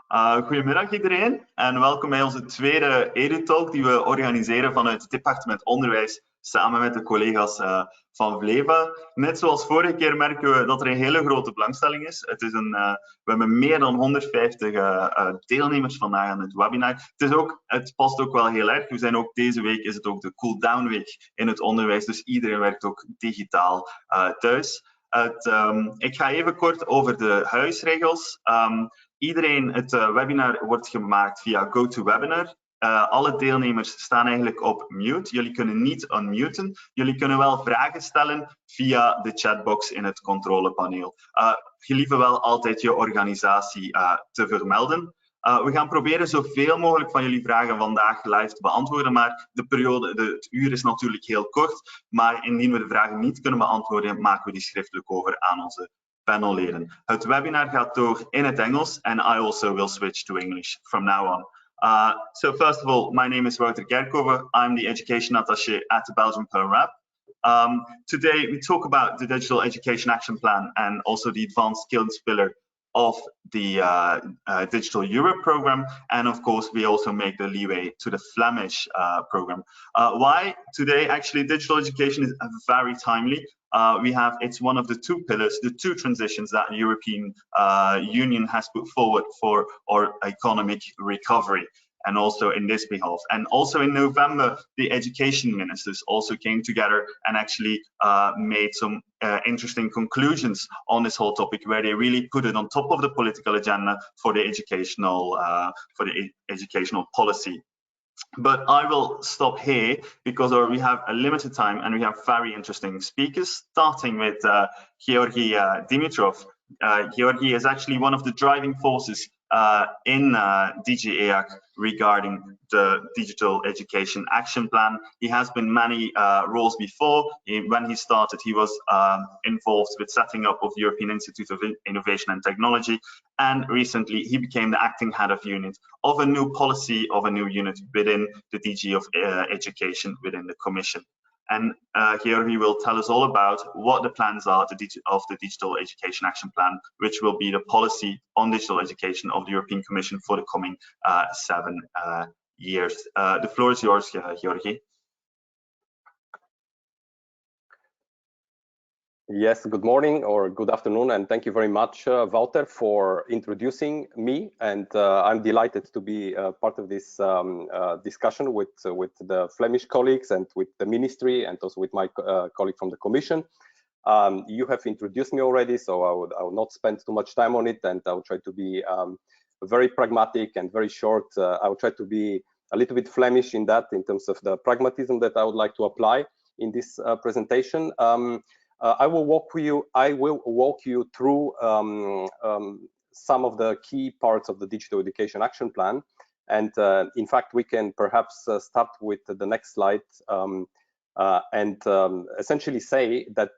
Goedemiddag iedereen en welkom bij onze tweede EdU Talk die we organiseren vanuit het departement onderwijs samen met de collega's van Vleva. Net zoals vorige keer merken we dat er een hele grote belangstelling is. We hebben meer dan 150 deelnemers vandaag aan het webinar. Het past ook wel heel erg. Deze week is het ook de cool-down week in het onderwijs, dus iedereen werkt ook digitaal thuis. Ik ga even kort over de huisregels. Het webinar wordt gemaakt via GoToWebinar. Alle deelnemers staan eigenlijk op mute. Jullie kunnen niet unmuten. Jullie kunnen wel vragen stellen via de chatbox in het controlepaneel. Gelieve wel altijd je organisatie te vermelden. We gaan proberen zoveel mogelijk van jullie vragen vandaag live te beantwoorden, maar het uur is natuurlijk heel kort. Maar indien we de vragen niet kunnen beantwoorden, maken we die schriftelijk over aan onze panelleden. Het webinar gaat door in het Engels and I also will switch to English from now on. So first of all, my name is Wouter Kerkhoven. I'm the Education Attaché at the Belgian PERRAP. Today we talk about the Digital Education Action Plan and also the Advanced Skills Pillar of the Digital Europe program, and of course we also make the leeway to the Flemish program. Why today? Actually, digital education is very timely. It's one of the two pillars, the two transitions that the European Union has put forward for our economic recovery. And also in this behalf. And also in November, the education ministers also came together and actually made some interesting conclusions on this whole topic, where they really put it on top of the political agenda for the educational policy. But I will stop here because we have a limited time and we have very interesting speakers, starting with Georgi Dimitrov. Georgi is actually one of the driving forces in DG EAC regarding the Digital Education Action Plan. He has been many roles before. When he started, he was involved with setting up of the European Institute of Innovation and Technology, and recently he became the acting head of unit of a new policy of a new unit within the DG of Education within the Commission. And Georgi will tell us all about what the plans are of the Digital Education Action Plan, which will be the policy on digital education of the European Commission for the coming 7 years. The floor is yours, Georgi. Yes, good morning or good afternoon, and thank you very much, Wouter, for introducing me. And I'm delighted to be part of this discussion with the Flemish colleagues and with the ministry, and also with my colleague from the Commission. You have introduced me already, so I will not spend too much time on it, and I will try to be very pragmatic and very short. I will try to be a little bit Flemish in terms of the pragmatism that I would like to apply in this presentation. I will walk you through some of the key parts of the Digital Education Action Plan. And in fact, we can perhaps start with the next slide and essentially say that,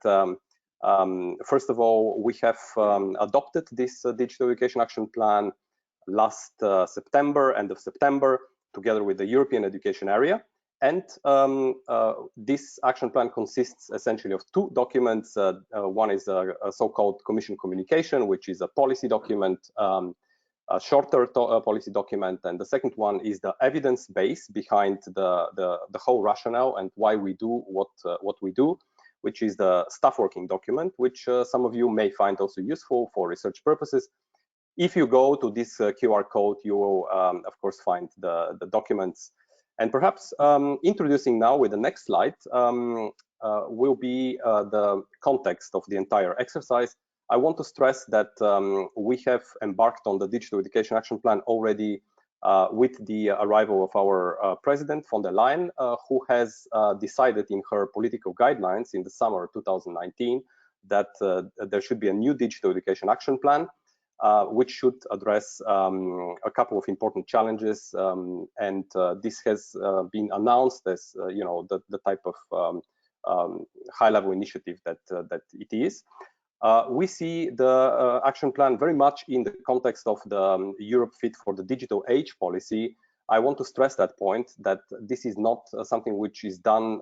first of all, we have adopted this Digital Education Action Plan last end of September, together with the European Education Area. And this action plan consists essentially of two documents. One is a so-called Commission communication, which is a policy document, a shorter policy document, and the second one is the evidence base behind the whole rationale and why we do what we do, which is the staff working document, which some of you may find also useful for research purposes. If you go to this QR code, you will of course find the documents. And perhaps introducing now with the next slide will be the context of the entire exercise. I want to stress that we have embarked on the Digital Education Action Plan already with the arrival of our President von der Leyen, who has decided in her political guidelines in the summer of 2019 that there should be a new Digital Education Action Plan, which should address a couple of important challenges, and this has been announced as the type of high-level initiative that it is. We see the action plan very much in the context of the Europe Fit for the Digital Age policy. I want to stress that point, that this is not something which is done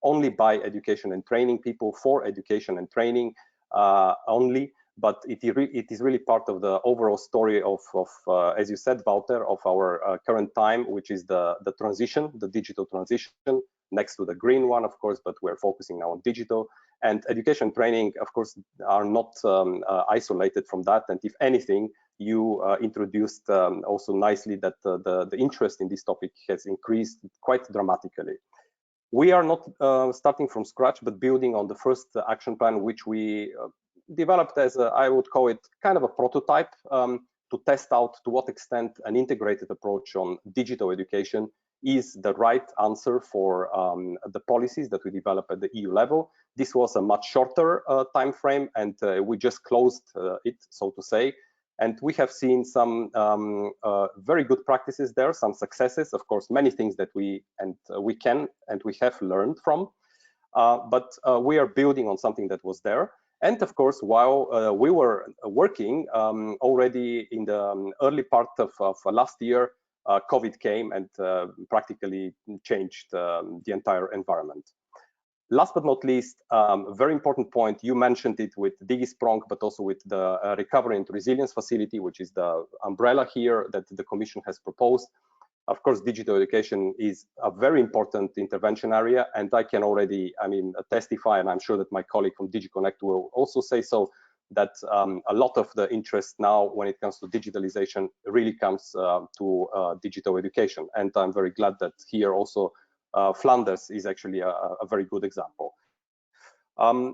only by education and training people for education and training only, but it is really part of the overall story of as you said, Walter, of our current time, which is the transition, the digital transition, next to the green one, of course, but we're focusing now on digital. And education training, of course, are not isolated from that. And if anything, you introduced also nicely that the interest in this topic has increased quite dramatically. We are not starting from scratch, but building on the first action plan, which we developed as I would call it kind of a prototype to test out to what extent an integrated approach on digital education is the right answer for the policies that we develop at the EU level. This was a much shorter time frame, and we just closed it, so to say. And we have seen some very good practices there, some successes, of course, many things that we can and we have learned from. But we are building on something that was there. And of course, while we were working already in the early part of last year, COVID came and practically changed the entire environment. Last but not least, very important point, you mentioned it with Digisprong, but also with the Recovery and Resilience Facility, which is the umbrella here that the Commission has proposed. Of course, digital education is a very important intervention area, and I can already, testify, and I'm sure that my colleague from DigiConnect will also say so, that a lot of the interest now when it comes to digitalization really comes to digital education. And I'm very glad that here also Flanders is actually a very good example.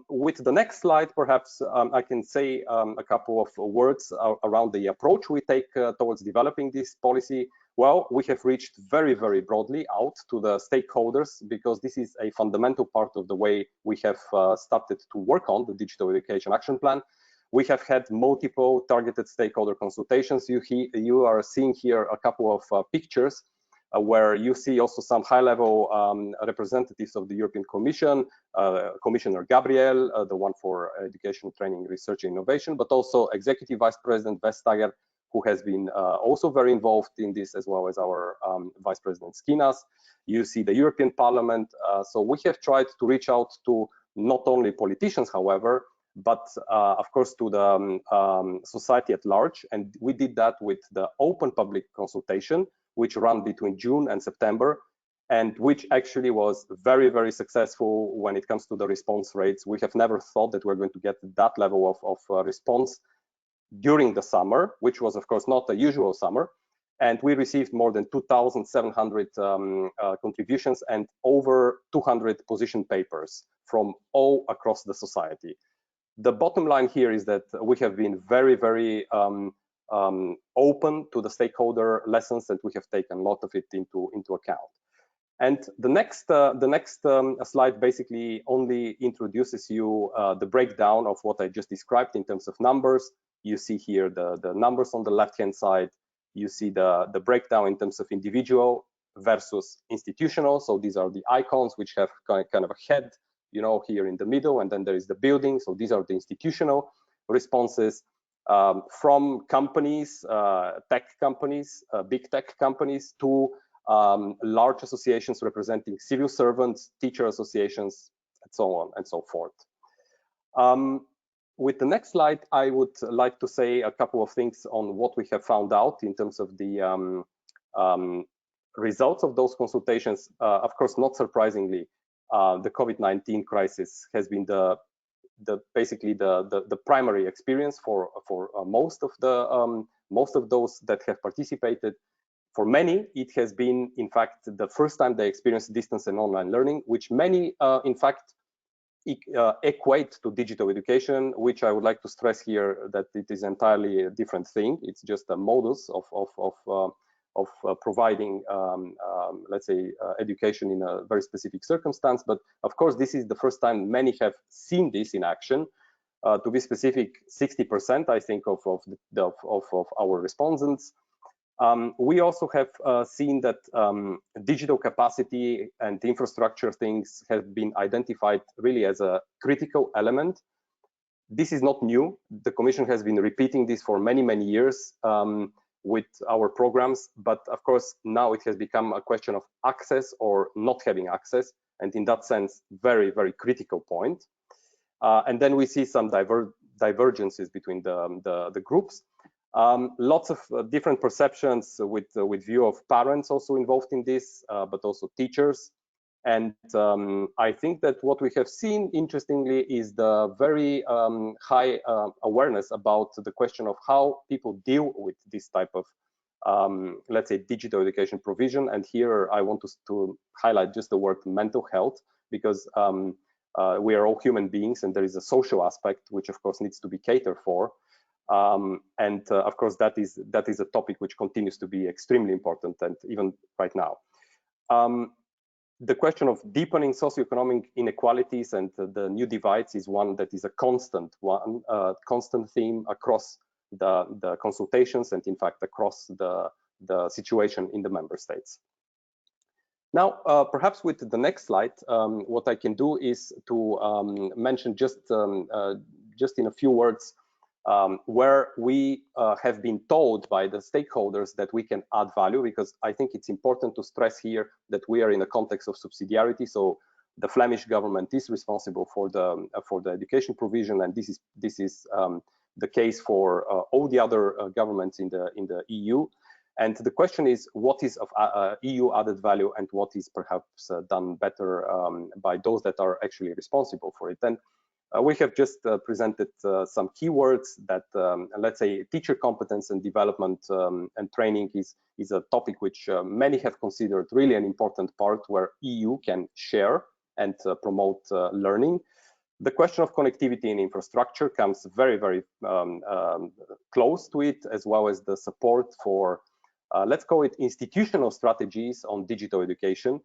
With the next slide, perhaps I can say a couple of words around the approach we take towards developing this policy. Well, we have reached very, very broadly out to the stakeholders, because this is a fundamental part of the way we have started to work on the Digital Education Action Plan. We have had multiple targeted stakeholder consultations. You are seeing here a couple of pictures where you see also some high-level representatives of the European Commission, Commissioner Gabriel, the one for Education, Training, Research and Innovation, but also Executive Vice President Vestager, who has been also very involved in this, as well as our Vice President Skinas. You see the European Parliament. So we have tried to reach out to not only politicians, however, but of course to the society at large. And we did that with the open public consultation, which ran between June and September, and which actually was very, very successful when it comes to the response rates. We have never thought that we're going to get that level of response during the summer, which was of course not the usual summer. And we received more than 2,700 contributions and over 200 position papers from all across the society. The bottom line here is that we have been very, very open to the stakeholder lessons, and we have taken a lot of it into account. And the next slide basically only introduces you the breakdown of what I just described in terms of numbers. You see here the numbers on the left-hand side. You see the breakdown in terms of individual versus institutional. So these are the icons which have kind of a head, you know, here in the middle, and then there is the building. So these are the institutional responses from companies, tech companies, big tech companies, to large associations representing civil servants, teacher associations, and so on and so forth. With the next slide, I would like to say a couple of things on what we have found out in terms of the results of those consultations. Of course, not surprisingly, the COVID-19 crisis has been basically the primary experience for most of those that have participated. For many, it has been, in fact, the first time they experienced distance and online learning, which many, in fact, equate to digital education, which I would like to stress here that it is entirely a different thing. It's just a modus of providing, let's say, education in a very specific circumstance. But of course, this is the first time many have seen this in action. To be specific, 60%, I think, of our respondents. We also have seen that digital capacity and infrastructure things have been identified really as a critical element. This is not new. The Commission has been repeating this for many, many years with our programs, but of course now it has become a question of access or not having access, and in that sense, very, very critical point. And then we see some divergences between the groups. Lots of different perceptions with view of parents also involved in this, but also teachers. And I think that what we have seen, interestingly, is the very high awareness about the question of how people deal with this type of, let's say, digital education provision. And here I want to highlight just the word mental health, because we are all human beings, and there is a social aspect, which of course needs to be catered for. Of course, that is a topic which continues to be extremely important, and even right now. The question of deepening socioeconomic inequalities and the new divides is one that is a constant theme across the consultations, and in fact across the situation in the member states. Now, perhaps with the next slide, what I can do is to mention just in a few words where we have been told by the stakeholders that we can add value, because I think it's important to stress here that we are in a context of subsidiarity. So the Flemish government is responsible for the education provision, and this is the case for all the other governments in the EU. And the question is, what is of EU added value, and what is perhaps done better by those that are actually responsible for it? And we have just presented some keywords that, let's say, teacher competence and development and training is a topic which many have considered really an important part where EU can share and promote learning. The question of connectivity and infrastructure comes very, very close to it, as well as the support for, let's call it, institutional strategies on digital education.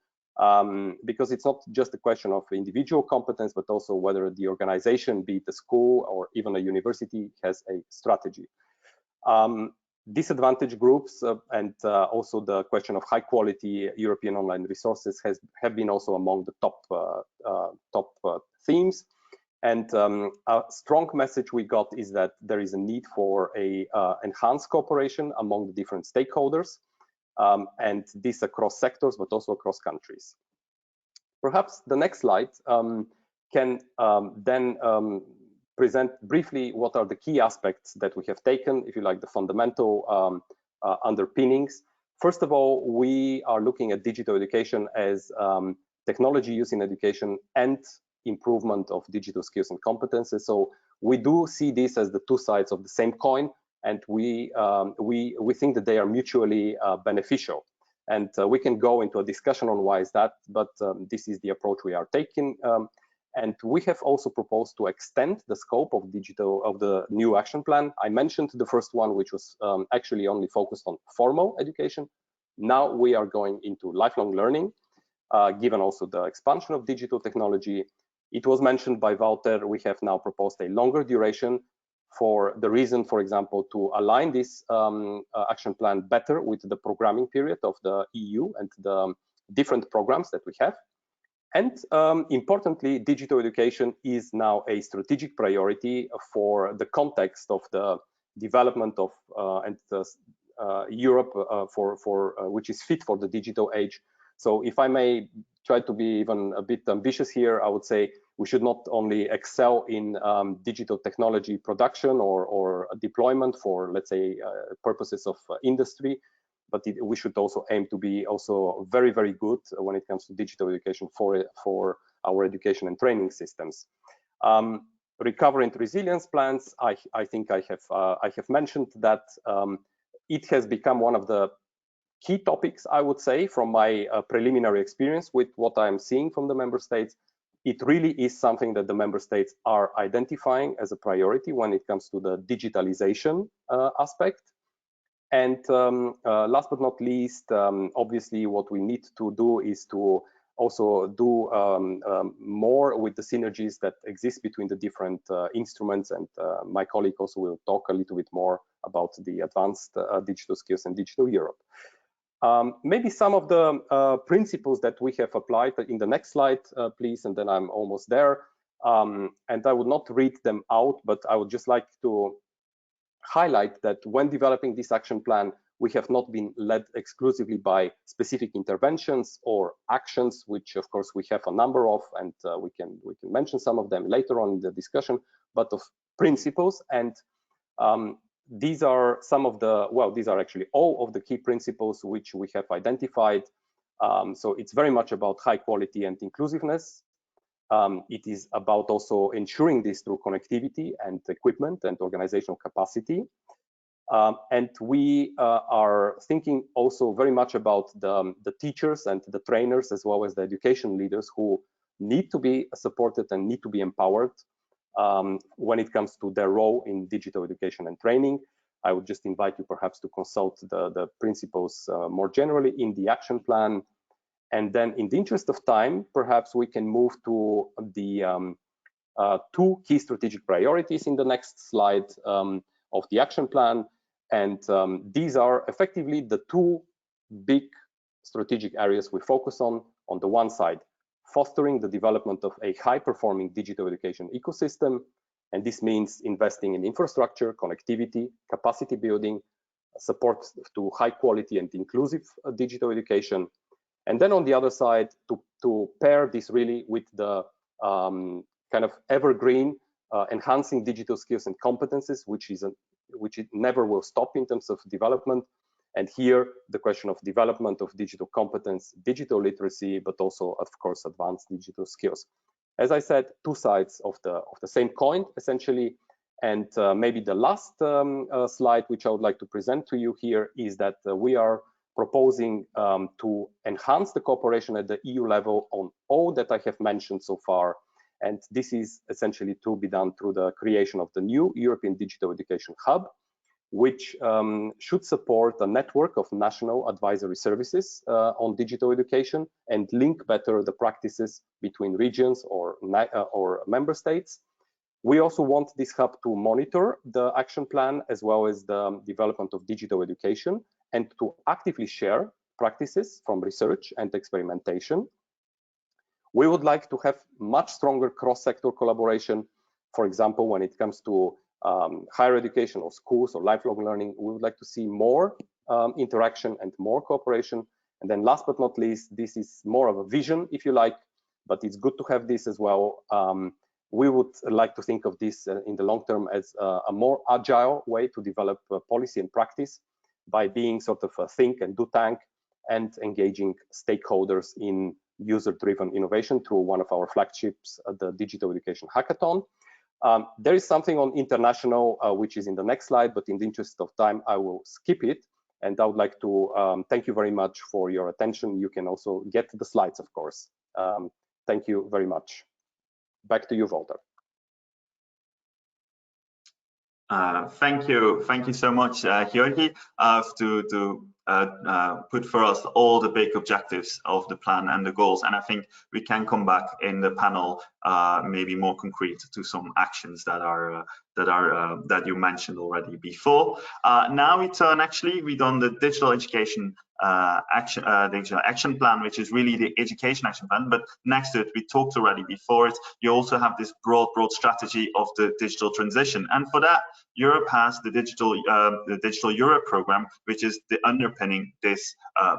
Because it's not just a question of individual competence, but also whether the organization, be it a school or even a university, has a strategy. Disadvantaged groups and also the question of high quality European online resources have been also among the top themes. And a strong message we got is that there is a need for a enhanced cooperation among the different stakeholders. And this across sectors, but also across countries. Perhaps the next slide can then present briefly what are the key aspects that we have taken, if you like, the fundamental underpinnings. First of all, we are looking at digital education as technology use in education and improvement of digital skills and competences. So we do see this as the two sides of the same coin, and we think that they are mutually beneficial. And we can go into a discussion on why is that, but this is the approach we are taking. And we have also proposed to extend the scope of the new action plan. I mentioned the first one, which was actually only focused on formal education. Now we are going into lifelong learning, given also the expansion of digital technology. It was mentioned by Wouter, we have now proposed a longer duration for the reason, for example, to align this action plan better with the programming period of the EU and the different programs that we have. And importantly, digital education is now a strategic priority for the context of the development of Europe which is fit for the digital age. So if I may try to be even a bit ambitious here, I would say we should not only excel in digital technology production or deployment for, let's say, purposes of industry, but we should also aim to be also very, very good when it comes to digital education for our education and training systems. Recovery and resilience plans, I think I have mentioned that it has become one of the key topics, I would say, from my preliminary experience with what I'm seeing from the member states. It really is something that the member states are identifying as a priority when it comes to the digitalization aspect. And last but not least, obviously what we need to do is to also do more with the synergies that exist between the different instruments. And my colleague also will talk a little bit more about the advanced digital skills and digital Europe. Maybe some of the principles that we have applied in the next slide, please, and then I'm almost there. And I would not read them out, but I would just like to highlight that when developing this action plan, we have not been led exclusively by specific interventions or actions, which of course we have a number of, and we can mention some of them later on in the discussion, but principles, and these are some of the, well, these are actually all of the key principles which we have identified. So it's very much about high quality and inclusiveness. It is about also ensuring this through connectivity and equipment and organizational capacity. And we are thinking also very much about the teachers and the trainers, as well as the education leaders, who need to be supported and need to be empowered when it comes to their role in digital education and training. I would just invite you perhaps to consult the principles more generally in the action plan. And then in the interest of time, perhaps we can move to the two key strategic priorities in the next slide of the action plan. And these are effectively the two big strategic areas we focus on the one side, fostering the development of a high-performing digital education ecosystem. And this means investing in infrastructure, connectivity, capacity building, support to high quality and inclusive digital education. And then on the other side, to pair this really with the kind of evergreen enhancing digital skills and competences, which it never will stop in terms of development. And here, the question of development of digital competence, digital literacy, but also, of course, advanced digital skills. As I said, two sides of the same coin, essentially. And maybe the last slide, which I would like to present to you here, is that we are proposing to enhance the cooperation at the EU level on all that I have mentioned so far. And this is essentially to be done through the creation of the new European Digital Education Hub, which should support a network of national advisory services on digital education and link better the practices between regions or member states. We also want this hub to monitor the action plan as well as the development of digital education and to actively share practices from research and experimentation. We would like to have much stronger cross-sector collaboration. For example, when it comes to higher education or schools or lifelong learning, we would like to see more interaction and more cooperation. And then last but not least, this is more of a vision, if you like, but it's good to have this as well. We would like to think of this in the long term as a more agile way to develop policy and practice by being sort of a think and do tank and engaging stakeholders in user-driven innovation through one of our flagships, the Digital Education Hackathon. There is something on international, which is in the next slide, but in the interest of time, I will skip it. And I would like to thank you very much for your attention. You can also get the slides, of course. Thank you very much. Back to you, Walter. Thank you so much, Georgi, to put for us all the big objectives of the plan and the goals. And I think we can come back in the panel, maybe more concrete to some actions that you mentioned already before. Now we turn, actually, we've done the digital education digital action plan, which is really the education action plan. But next to it, we talked already before it, you also have this broad strategy of the digital transition. And for that, Europe has the Digital Europe program, which is the underpinning this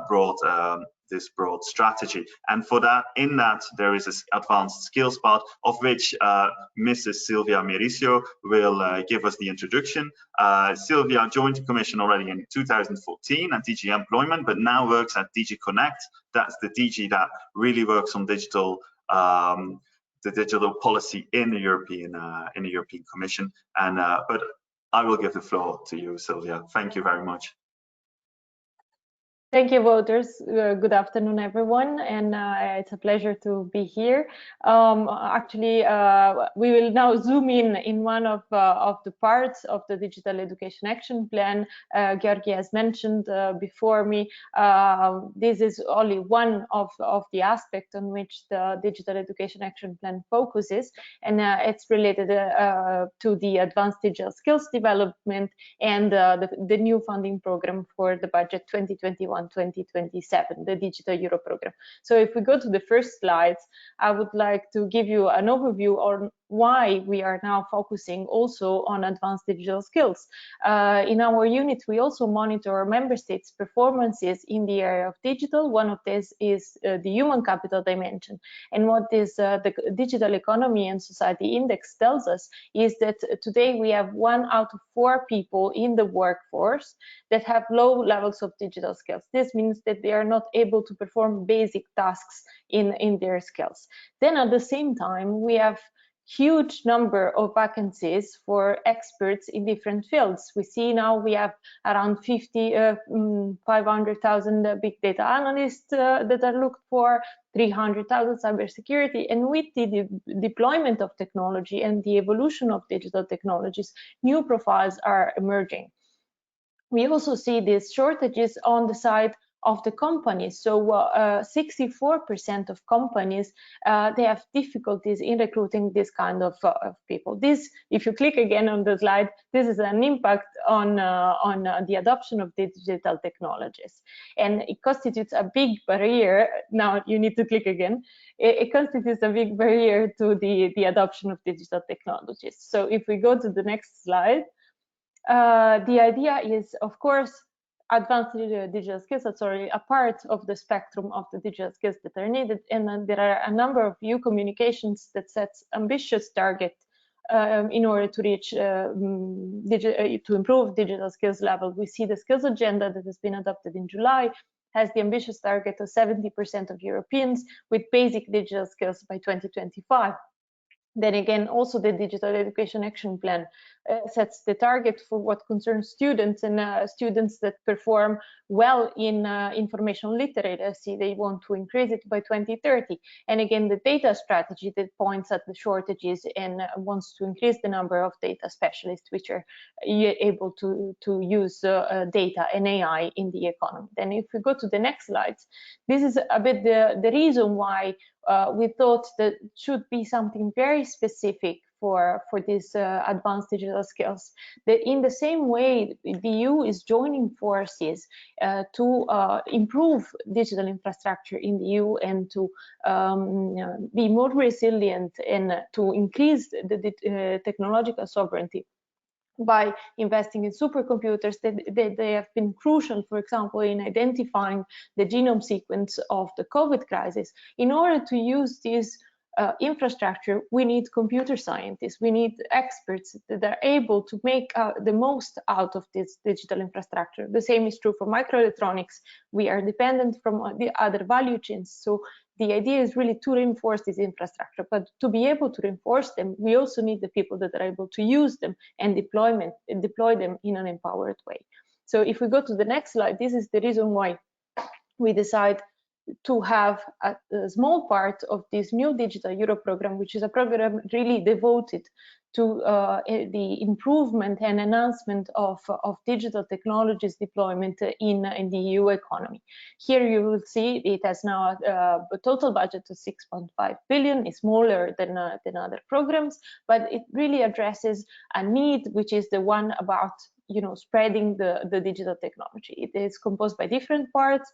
broad strategy. And for that, in that, there is this advanced skills part, of which Mrs. Silvia Mericio will give us the introduction. Silvia joined the Commission already in 2014 at DG Employment, but now works at DG Connect. That's the DG that really works on digital the digital policy in the European Commission. And but I will give the floor to you, Silvia. Thank you very much. Thank you, voters. Good afternoon, everyone, and it's a pleasure to be here. Actually, we will now zoom in one of the parts of the Digital Education Action Plan. Georgi has mentioned before me, this is only one of the aspects on which the Digital Education Action Plan focuses, and it's related to the advanced digital skills development and the new funding program for the budget 2021-2027, the Digital Euro program. So if we go to the first slides, I would like to give you an overview why we are now focusing also on advanced digital skills. In our unit, we also monitor member states' performances in the area of digital. One of these is the human capital dimension. And what this the Digital Economy and Society Index tells us is that today we have 1 out of 4 people in the workforce that have low levels of digital skills. This means that they are not able to perform basic tasks in their skills. Then at the same time, we have huge number of vacancies for experts in different fields. We see now we have around 500,000 big data analysts that are looked for, 300,000 cybersecurity, and with the deployment of technology and the evolution of digital technologies, new profiles are emerging. We also see these shortages on the side of the companies. So 64% of companies, they have difficulties in recruiting this kind of people. This, if you click again on the slide, this is an impact on the adoption of digital technologies. And it constitutes a big barrier. Now you need to click again. It constitutes a big barrier to the adoption of digital technologies. So if we go to the next slide, the idea is, of course, advanced digital skills are sorry, a part of the spectrum of the digital skills that are needed, and then there are a number of EU communications that sets ambitious targets in order to reach to improve digital skills level. We see the skills agenda that has been adopted in July has the ambitious target of 70% of Europeans with basic digital skills by 2025. Then again, also the Digital Education Action Plan sets the target for what concerns students and students that perform well in information literacy. They want to increase it by 2030. And again, the data strategy that points at the shortages and wants to increase the number of data specialists which are able to use data and AI in the economy. Then if we go to the next slides, this is a bit the reason why we thought that should be something very specific for these advanced digital skills. That in the same way, the EU is joining forces to improve digital infrastructure in the EU and to be more resilient and to increase the technological sovereignty by investing in supercomputers. They have been crucial, for example, in identifying the genome sequence of the COVID crisis. In order to use this infrastructure, we need computer scientists, we need experts that are able to make the most out of this digital infrastructure. The same is true for microelectronics. We are dependent from the other value chains. So the idea is really to reinforce this infrastructure, but to be able to reinforce them, we also need the people that are able to use them and deploy them in an empowered way. So if we go to the next slide, this is the reason why we decide to have a small part of this new Digital Europe program, which is a program really devoted to the improvement and enhancement of digital technologies deployment in the EU economy. Here you will see it has now a total budget of 6.5 billion. It's smaller than other programs, but it really addresses a need, which is the one about spreading the digital technology. It is composed by different parts.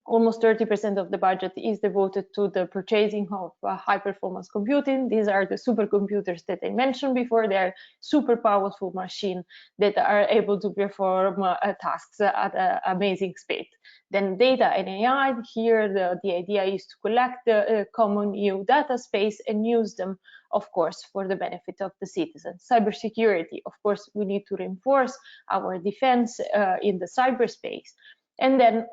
Almost 30% of the budget is devoted to the purchasing of high-performance computing. These are the supercomputers that I mentioned before. They are super powerful machines that are able to perform tasks at an amazing speed. Then data and AI. Here, the idea is to collect the common EU data space and use them, of course, for the benefit of the citizens. Cybersecurity. Of course, we need to reinforce our defense in the cyberspace. And then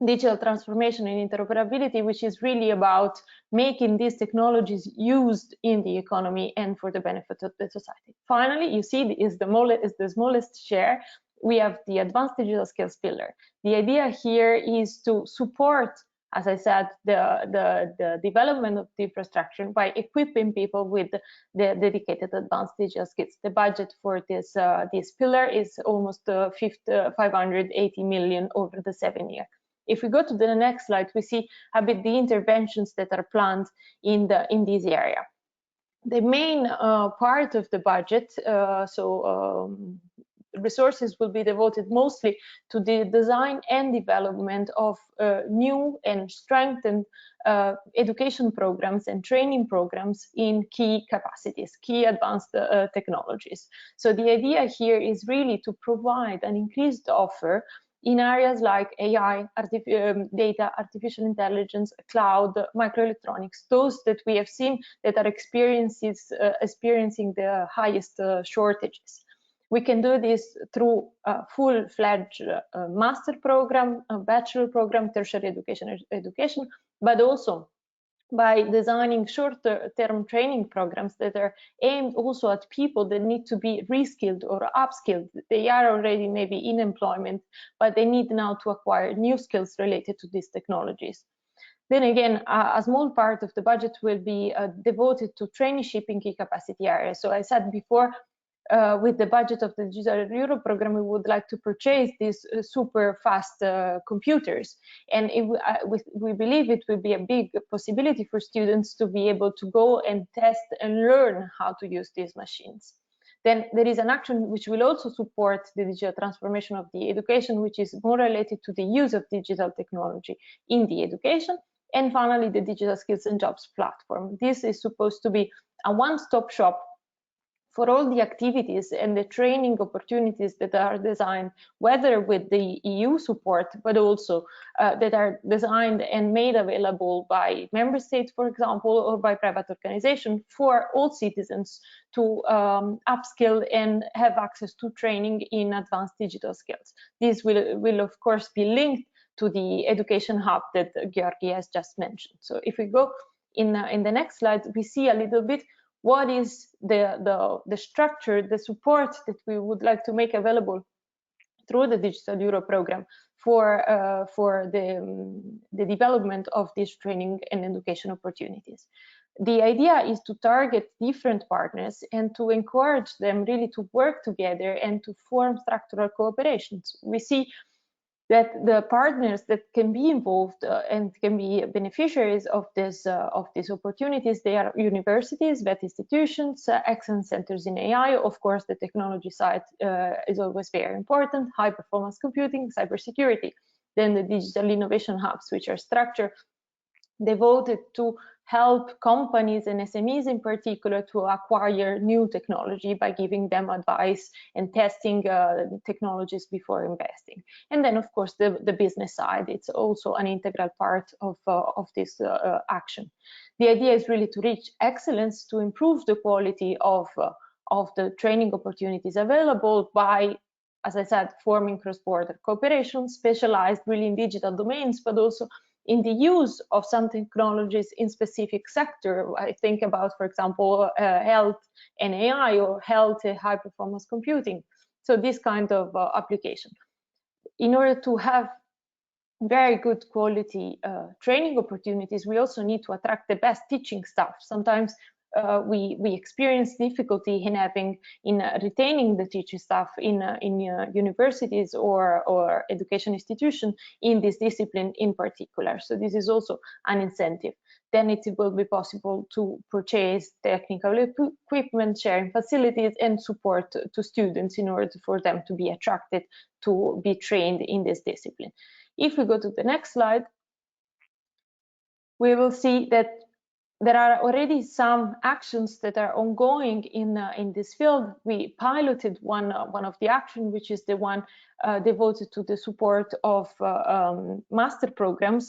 digital transformation and interoperability, which is really about making these technologies used in the economy and for the benefit of the society. Finally, you see is the smallest share. We have the advanced digital skills pillar. The idea here is to support, as I said, the development of the infrastructure by equipping people with the dedicated advanced digital skills. The budget for this pillar is almost 580 million over the 7 years. If we go to the next slide, we see a bit the interventions that are planned in this area. The main part of the budget, resources will be devoted mostly to the design and development of new and strengthened education programs and training programs in key capacities, key advanced technologies. So the idea here is really to provide an increased offer in areas like AI, data, artificial intelligence, cloud, microelectronics, those that we have seen that are experiencing the highest shortages. We can do this through a full-fledged master program, a bachelor program, tertiary education, but also by designing short-term training programs that are aimed also at people that need to be reskilled or upskilled. They are already maybe in employment, but they need now to acquire new skills related to these technologies. Then again, a small part of the budget will be devoted to traineeship in key capacity areas. So I said before, with the budget of the Digital Euro program, we would like to purchase these super fast computers. And we believe it will be a big possibility for students to be able to go and test and learn how to use these machines. Then there is an action which will also support the digital transformation of the education, which is more related to the use of digital technology in the education. And finally, the Digital Skills and Jobs platform. This is supposed to be a one-stop shop for all the activities and the training opportunities that are designed, whether with the EU support, but also that are designed and made available by member states, for example, or by private organizations for all citizens to upskill and have access to training in advanced digital skills. This will of course be linked to the education hub that Georgi has just mentioned. So if we go in the next slide, we see a little bit what is the structure, the support that we would like to make available through the Digital Euro program for the development of these training and education opportunities. The idea is to target different partners and to encourage them really to work together and to form structural cooperations. We see that the partners that can be involved and can be beneficiaries of these opportunities, they are universities, vet institutions, excellence centers in AI. Of course, the technology side is always very important, high performance computing, cybersecurity. Then the digital innovation hubs, which are structured, devoted to help companies and SMEs in particular to acquire new technology by giving them advice and testing technologies before investing. And then, of course, the business side, it's also an integral part of this action. The idea is really to reach excellence, to improve the quality of the training opportunities available by, as I said, forming cross-border cooperation, specialized really in digital domains, but also in the use of some technologies in specific sector. I think about, for example, health and AI, or health and high performance computing. So this kind of application. In order to have very good quality training opportunities, we also need to attract the best teaching staff. Sometimes we experience difficulty in retaining the teaching staff in universities or education institutions in this discipline in particular. So this is also an incentive. Then it will be possible to purchase technical equipment, sharing facilities, and support to students in order for them to be attracted to be trained in this discipline. If we go to the next slide, we will see that there are already some actions that are ongoing in this field. We piloted one of the actions, which is the one devoted to the support of master programs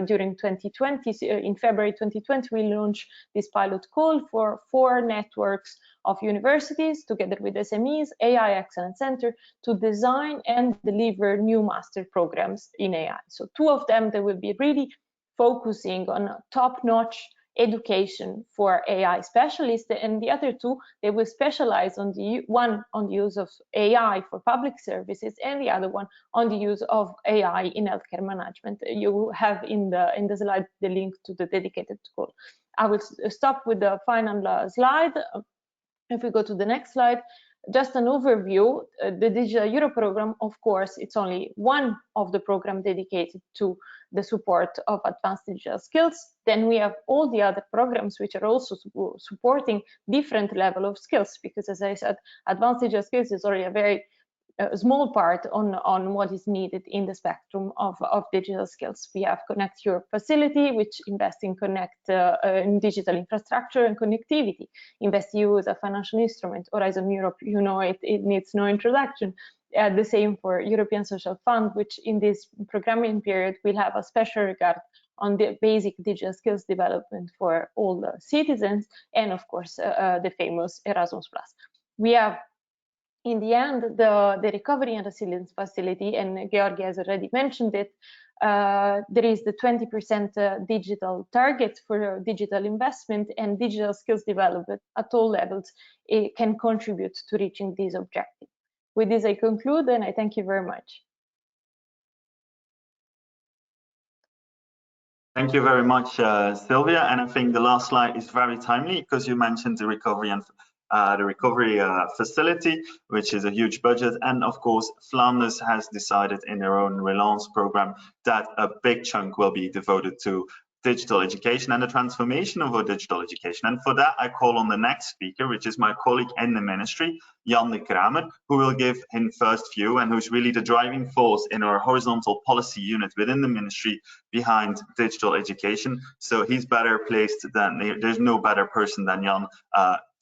during 2020. In February 2020, we launched this pilot call for 4 networks of universities together with SMEs, AI Excellence Center, to design and deliver new master programs in AI. So 2 of them, they will be really focusing on top-notch education for AI specialists, and the other 2, they will specialize on one on the use of AI for public services, and the other one on the use of AI in healthcare management. You have in the slide the link to the dedicated call. I will stop with the final slide. If we go to the next slide, just an overview. The Digital Euro program, of course, it's only one of the programs dedicated to the support of advanced digital skills. Then we have all the other programs which are also supporting different level of skills, because as I said, advanced digital skills is already a very a small part on what is needed in the spectrum of digital skills. We have Connect Europe facility, which invests in in digital infrastructure and connectivity. InvestEU is a financial instrument. Horizon Europe, you know, it needs no introduction. The same for European Social Fund, which in this programming period will have a special regard on the basic digital skills development for all the citizens, and of course the famous Erasmus+. We have, in the end, the Recovery and Resilience Facility, and Georgi has already mentioned it. There is the 20% digital target for digital investment, and digital skills development at all levels can contribute to reaching these objectives. With this, I conclude, and I thank you very much. Thank you very much, Sylvia. And I think the last slide is very timely because you mentioned the recovery and facility, which is a huge budget. And of course, Flanders has decided in their own Relance program that a big chunk will be devoted to digital education and the transformation of our digital education. And for that, I call on the next speaker, which is my colleague in the ministry, Jan de Kramer, who will give his first view and who's really the driving force in our horizontal policy unit within the ministry behind digital education. So he's better placed than, there's no better person than Jan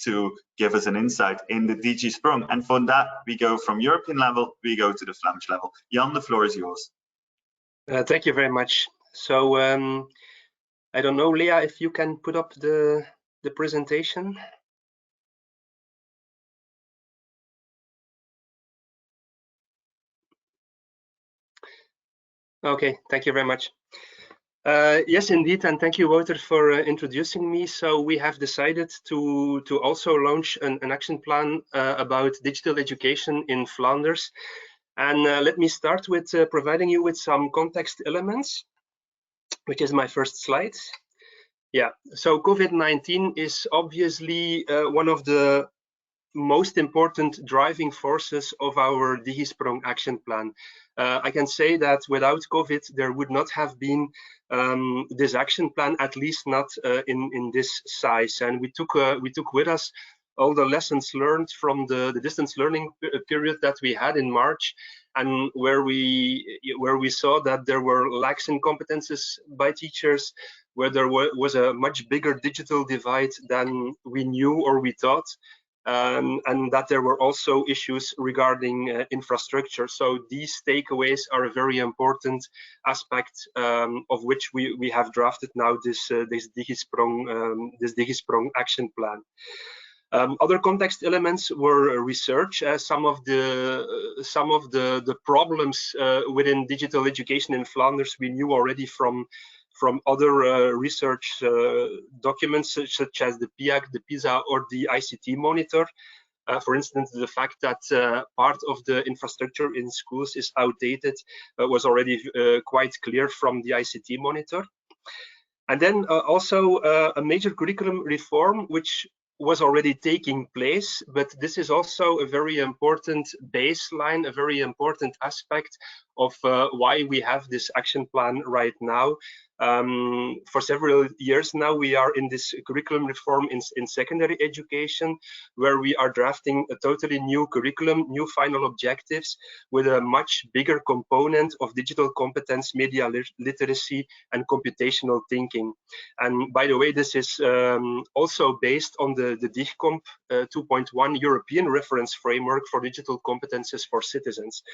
to give us an insight in the Digisprong. And for that, we go from European level, we go to the Flemish level. Jan, the floor is yours. Thank you very much. So I don't know, Leah, if you can put up the presentation. Okay, thank you very much. Yes, indeed, and thank you, Wouter, for introducing me. So we have decided to also launch an action plan about digital education in Flanders. And let me start with providing you with some context elements, which is my first slide. Yeah, so COVID-19 is obviously one of the most important driving forces of our Digisprong action plan. I can say that without COVID, there would not have been this action plan, at least not in this size. And we took with us all the lessons learned from the distance learning period that we had in March, and where we saw that there were lacks in competences by teachers, where there was a much bigger digital divide than we knew or we thought. And that there were also issues regarding infrastructure. So these takeaways are a very important aspect of which we have drafted now this Digisprong action plan. Other context elements were research. Some of the problems within digital education in Flanders we knew already from other research documents such as the PIAC, the PISA, or the ICT monitor. For instance, the fact that part of the infrastructure in schools is outdated was already quite clear from the ICT monitor. And then also a major curriculum reform, which was already taking place, but this is also a very important baseline, a very important aspect of why we have this action plan right now. For several years now, we are in this curriculum reform in secondary education, where we are drafting a totally new curriculum, new final objectives, with a much bigger component of digital competence, media literacy, and computational thinking. And by the way, this is also based on the DigComp 2.1 European reference framework for digital competences for citizens,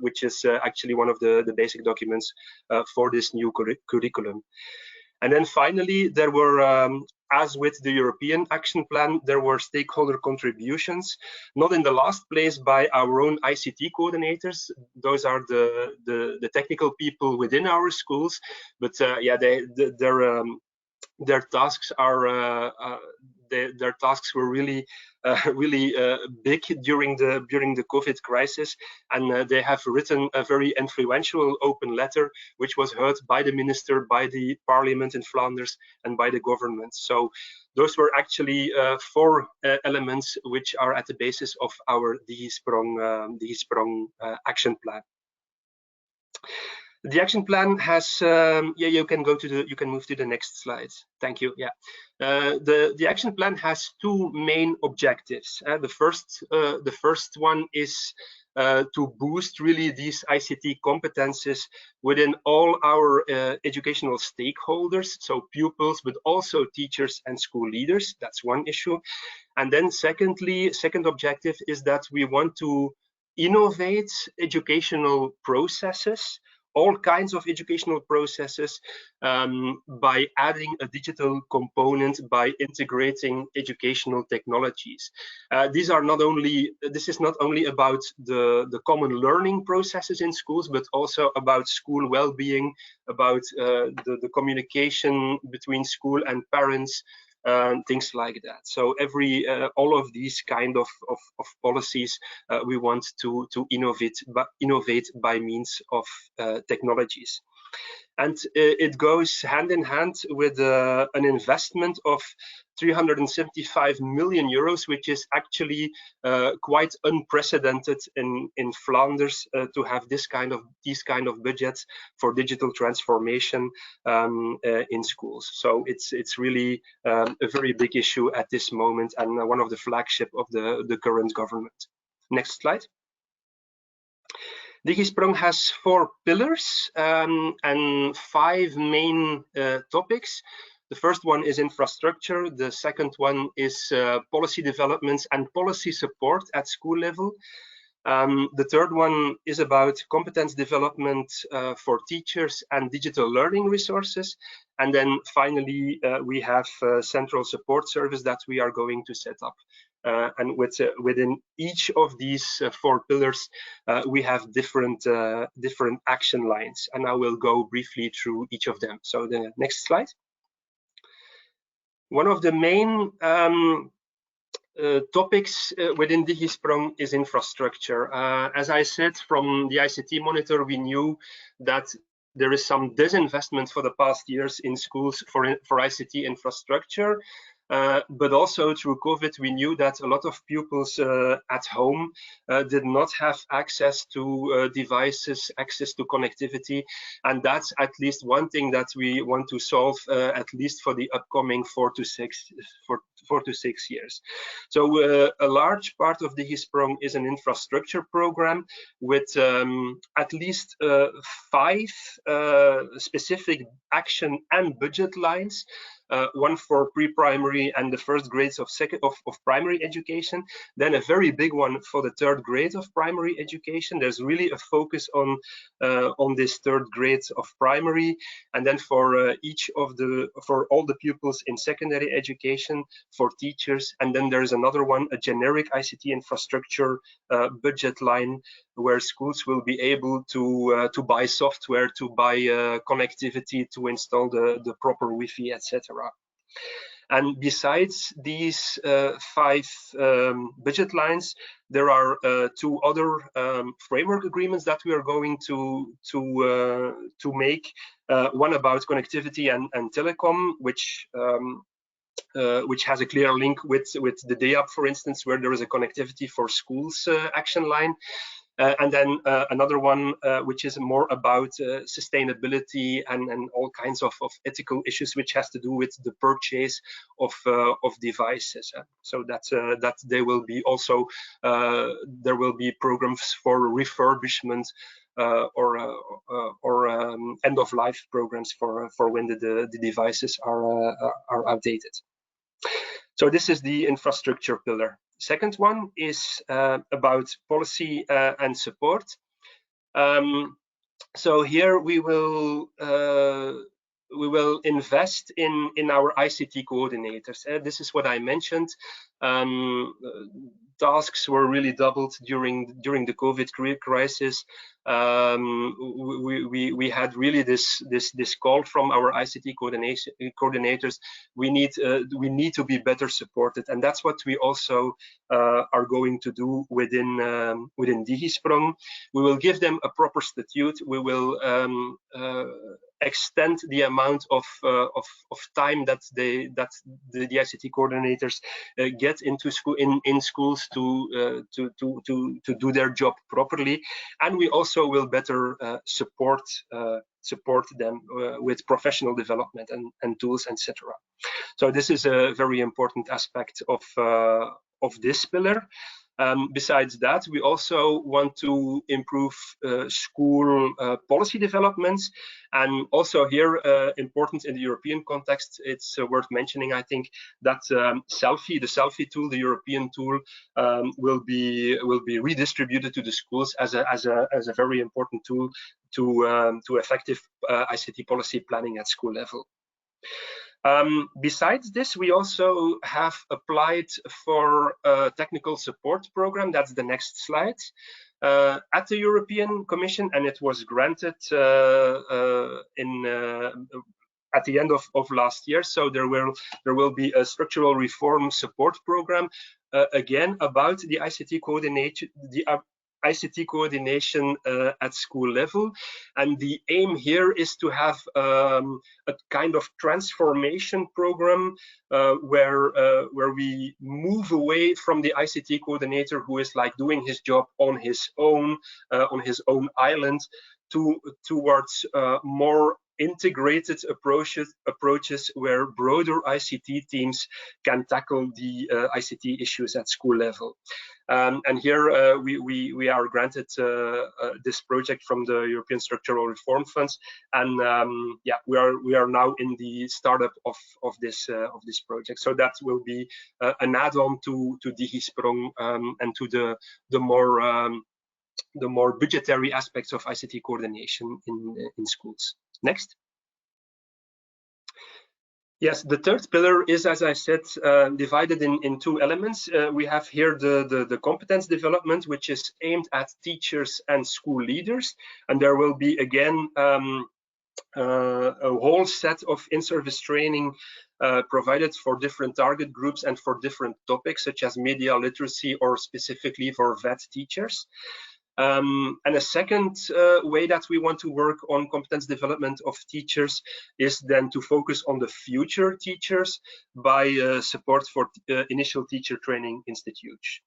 which is actually one of the basic documents for this new curriculum. And then finally, there were, as with the European action plan, there were stakeholder contributions, not in the last place by our own ICT coordinators. Those are the technical people within our schools, but yeah, their tasks are their tasks were really big during the COVID crisis, and they have written a very influential open letter, which was heard by the minister, by the parliament in Flanders, and by the government. So those were actually 4 elements which are at the basis of our Digisprong action plan. The action plan has, you can move to the next slide. Thank you. Yeah, the action plan has two main objectives. The first one is to boost really these ICT competences within all our educational stakeholders, so pupils, but also teachers and school leaders. That's one issue. And then second objective is that we want to innovate educational processes, all kinds of educational processes, by adding a digital component, by integrating educational technologies. This is not only about the common learning processes in schools, but also about school well-being, about the communication between school and parents, things like that. So all of these kind of policies we want to innovate by means of technologies. And it goes hand in hand with an investment of 375 million euros, which is actually quite unprecedented in Flanders to have these kind of budgets for digital transformation in schools. So it's really a very big issue at this moment, and one of the flagship of the current government. Next slide. Digisprong has 4 pillars and 5 main topics. The first one is infrastructure. The second one is policy developments and policy support at school level. The third one is about competence development for teachers and digital learning resources. And then finally, we have a central support service that we are going to set up. And within each of these 4 pillars, we have different action lines. And I will go briefly through each of them. So the next slide. One of the main topics within Digisprong is infrastructure. As I said, from the ICT monitor, we knew that there is some disinvestment for the past years in schools for ICT infrastructure. But also through COVID, we knew that a lot of pupils at home did not have access to devices, access to connectivity. And that's at least one thing that we want to solve, at least for the upcoming 4 to 6 years. So a large part of Digisprong is an infrastructure program with at least 5 specific action and budget lines. One for pre-primary and the first grades of primary education, then a very big one for the 3rd grade of primary education. There's really a focus on this 3rd grade of primary, and then for all the pupils in secondary education, for teachers, and then there's another one, a generic ICT infrastructure budget line, where schools will be able to buy software, to buy connectivity, to install the proper Wi-Fi, etc. And besides these 5 budget lines, there are 2 other framework agreements that we are going to make. One about connectivity and telecom, which has a clear link with the DEAP, for instance, where there is a connectivity for schools action line. And then another one which is more about sustainability and all kinds of ethical issues, which has to do with the purchase of devices. So that they will be also there will be programs for refurbishment or end of life programs for when the devices are outdated. So this is the infrastructure pillar. Second one is about policy and support. So here we will invest in our ICT coordinators. This is what I mentioned. Tasks were really doubled during the COVID crisis. We had really this call from our ICT coordinators. We need to be better supported, and that's what we also are going to do within Digisprong. We will give them a proper statute. We will extend the amount of time that the ICT coordinators get into school in schools to do their job properly, and we also will better support them with professional development and tools, etc. So this is a very important aspect of this pillar. Besides that, we also want to improve school policy developments, and also here important in the European context, it's worth mentioning, I think, that the selfie tool, the European tool, will be redistributed to the schools as a very important tool to effective ICT policy planning at school level. Besides this, we also have applied for a technical support program. That's the next slide. At the European Commission, and it was granted at the end of last year. So there will be a structural reform support program again about the ICT coordination at school level, and the aim here is to have a kind of transformation program where we move away from the ICT coordinator who is like doing his job on his own island towards more integrated approaches where broader ICT teams can tackle the ICT issues at school level. And here we are granted this project from the European Structural Reform Funds, and yeah, we are now in the startup of this project. So that will be an add-on to Digisprong and to the more budgetary aspects of ICT coordination in schools. Next. Yes, the third pillar is, as I said, divided in two elements. We have here the competence development, which is aimed at teachers and school leaders, and there will be again a whole set of in-service training provided for different target groups and for different topics, such as media literacy or specifically for VET teachers. And a second way that we want to work on competence development of teachers is then to focus on the future teachers by support for initial teacher training institutes.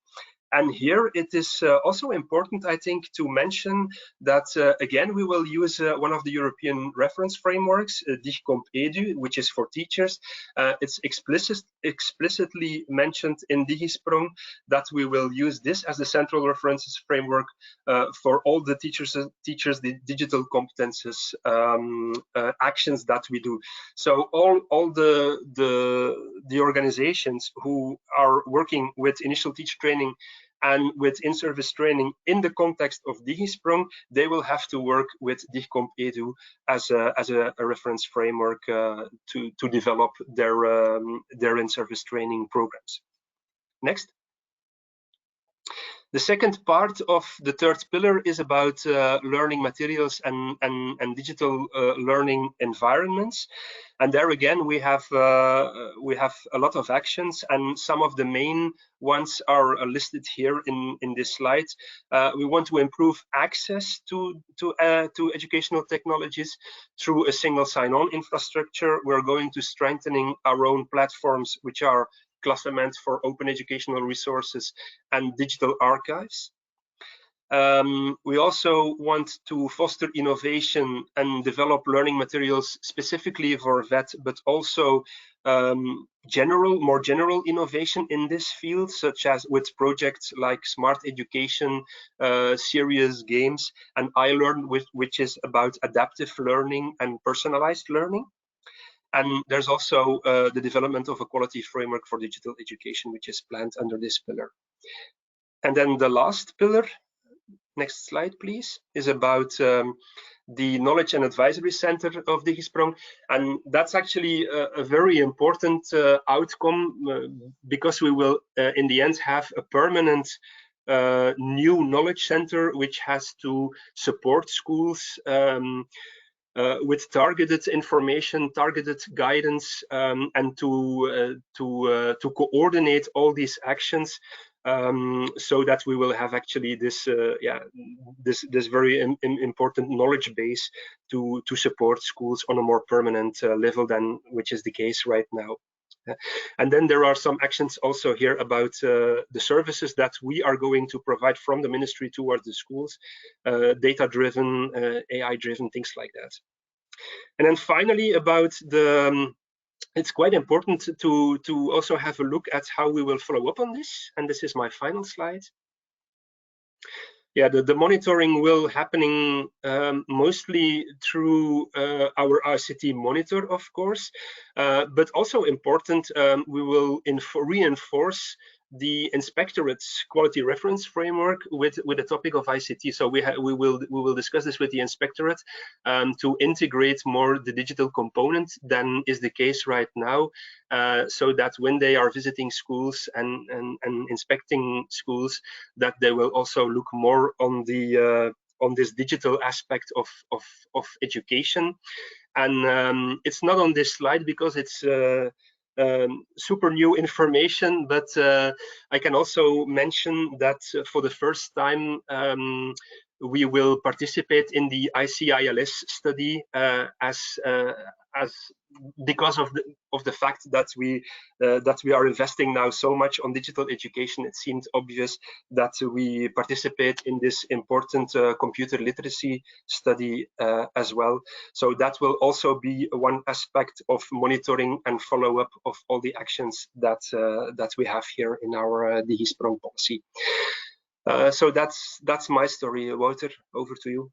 And here it is also important, I think, to mention that, again, we will use one of the European reference frameworks, EDU, which is for teachers. It's explicitly mentioned in Digisprong that we will use this as the central references framework for all the teachers, the digital competences actions that we do. So all the organizations who are working with initial teacher training and with in-service training in the context of Digisprong, they will have to work with EDU as a reference framework to develop their in-service training programs. Next. The second part of the third pillar is about learning materials and digital learning environments. And there again, we have a lot of actions, and some of the main ones are listed here in this slide. We want to improve access to educational technologies through a single sign-on infrastructure. We're going to strengthening our own platforms, which are Classement for open educational resources and digital archives. We also want to foster innovation and develop learning materials specifically for VET, but also more general innovation in this field, such as with projects like Smart Education, serious games, and iLearn, which is about adaptive learning and personalized learning. And there's also the development of a quality framework for digital education, which is planned under this pillar. And then the last pillar, next slide, please, is about the Knowledge and Advisory Center of Digisprong. And that's actually a very important outcome because we will, in the end, have a permanent new knowledge center, which has to support schools with targeted information, targeted guidance, and to coordinate all these actions so that we will have actually this this very important knowledge base to support schools on a more permanent level than which is the case right now. And then there are some actions also here about the services that we are going to provide from the ministry towards the schools, data-driven, AI-driven, things like that. And then finally, about the it's quite important to also have a look at how we will follow up on this. And this is my final slide. Yeah, the monitoring will happening mostly through our ICT monitor, of course, but also important, we will reinforce the inspectorate's quality reference framework with the topic of ICT. So we will discuss this with the inspectorate to integrate more the digital component than is the case right now, so that when they are visiting schools and inspecting schools, that they will also look more on the on this digital aspect of education. And it's not on this slide because it's super new information, but I can also mention that for the first time we will participate in the ICILS study because of the fact that we are investing now so much on digital education. It seemed obvious that we participate in this important computer literacy study as well. So that will also be one aspect of monitoring and follow-up of all the actions that that we have here in our Digisprong policy. So that's my story. Wouter, over to you.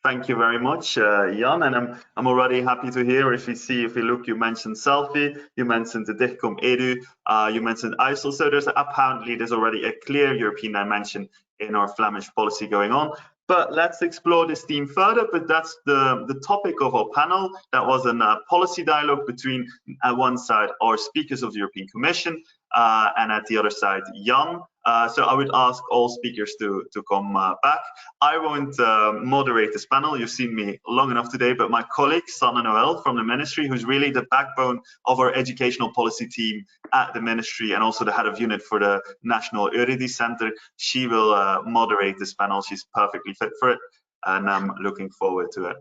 Thank you very much, Jan, and I'm already happy to hear. If you look, you mentioned selfie, you mentioned the Digicom EdU, you mentioned ISIL. So there's already a clear European dimension in our Flemish policy going on. But let's explore this theme further. But that's the topic of our panel. That was a policy dialogue between, at one side, our speakers of the European Commission, and at the other side, Jan. So I would ask all speakers to come back. I won't moderate this panel. You've seen me long enough today, but my colleague, Sanne Noël from the Ministry, who's really the backbone of our educational policy team at the Ministry and also the head of unit for the National EdU Center, she will moderate this panel. She's perfectly fit for it, and I'm looking forward to it.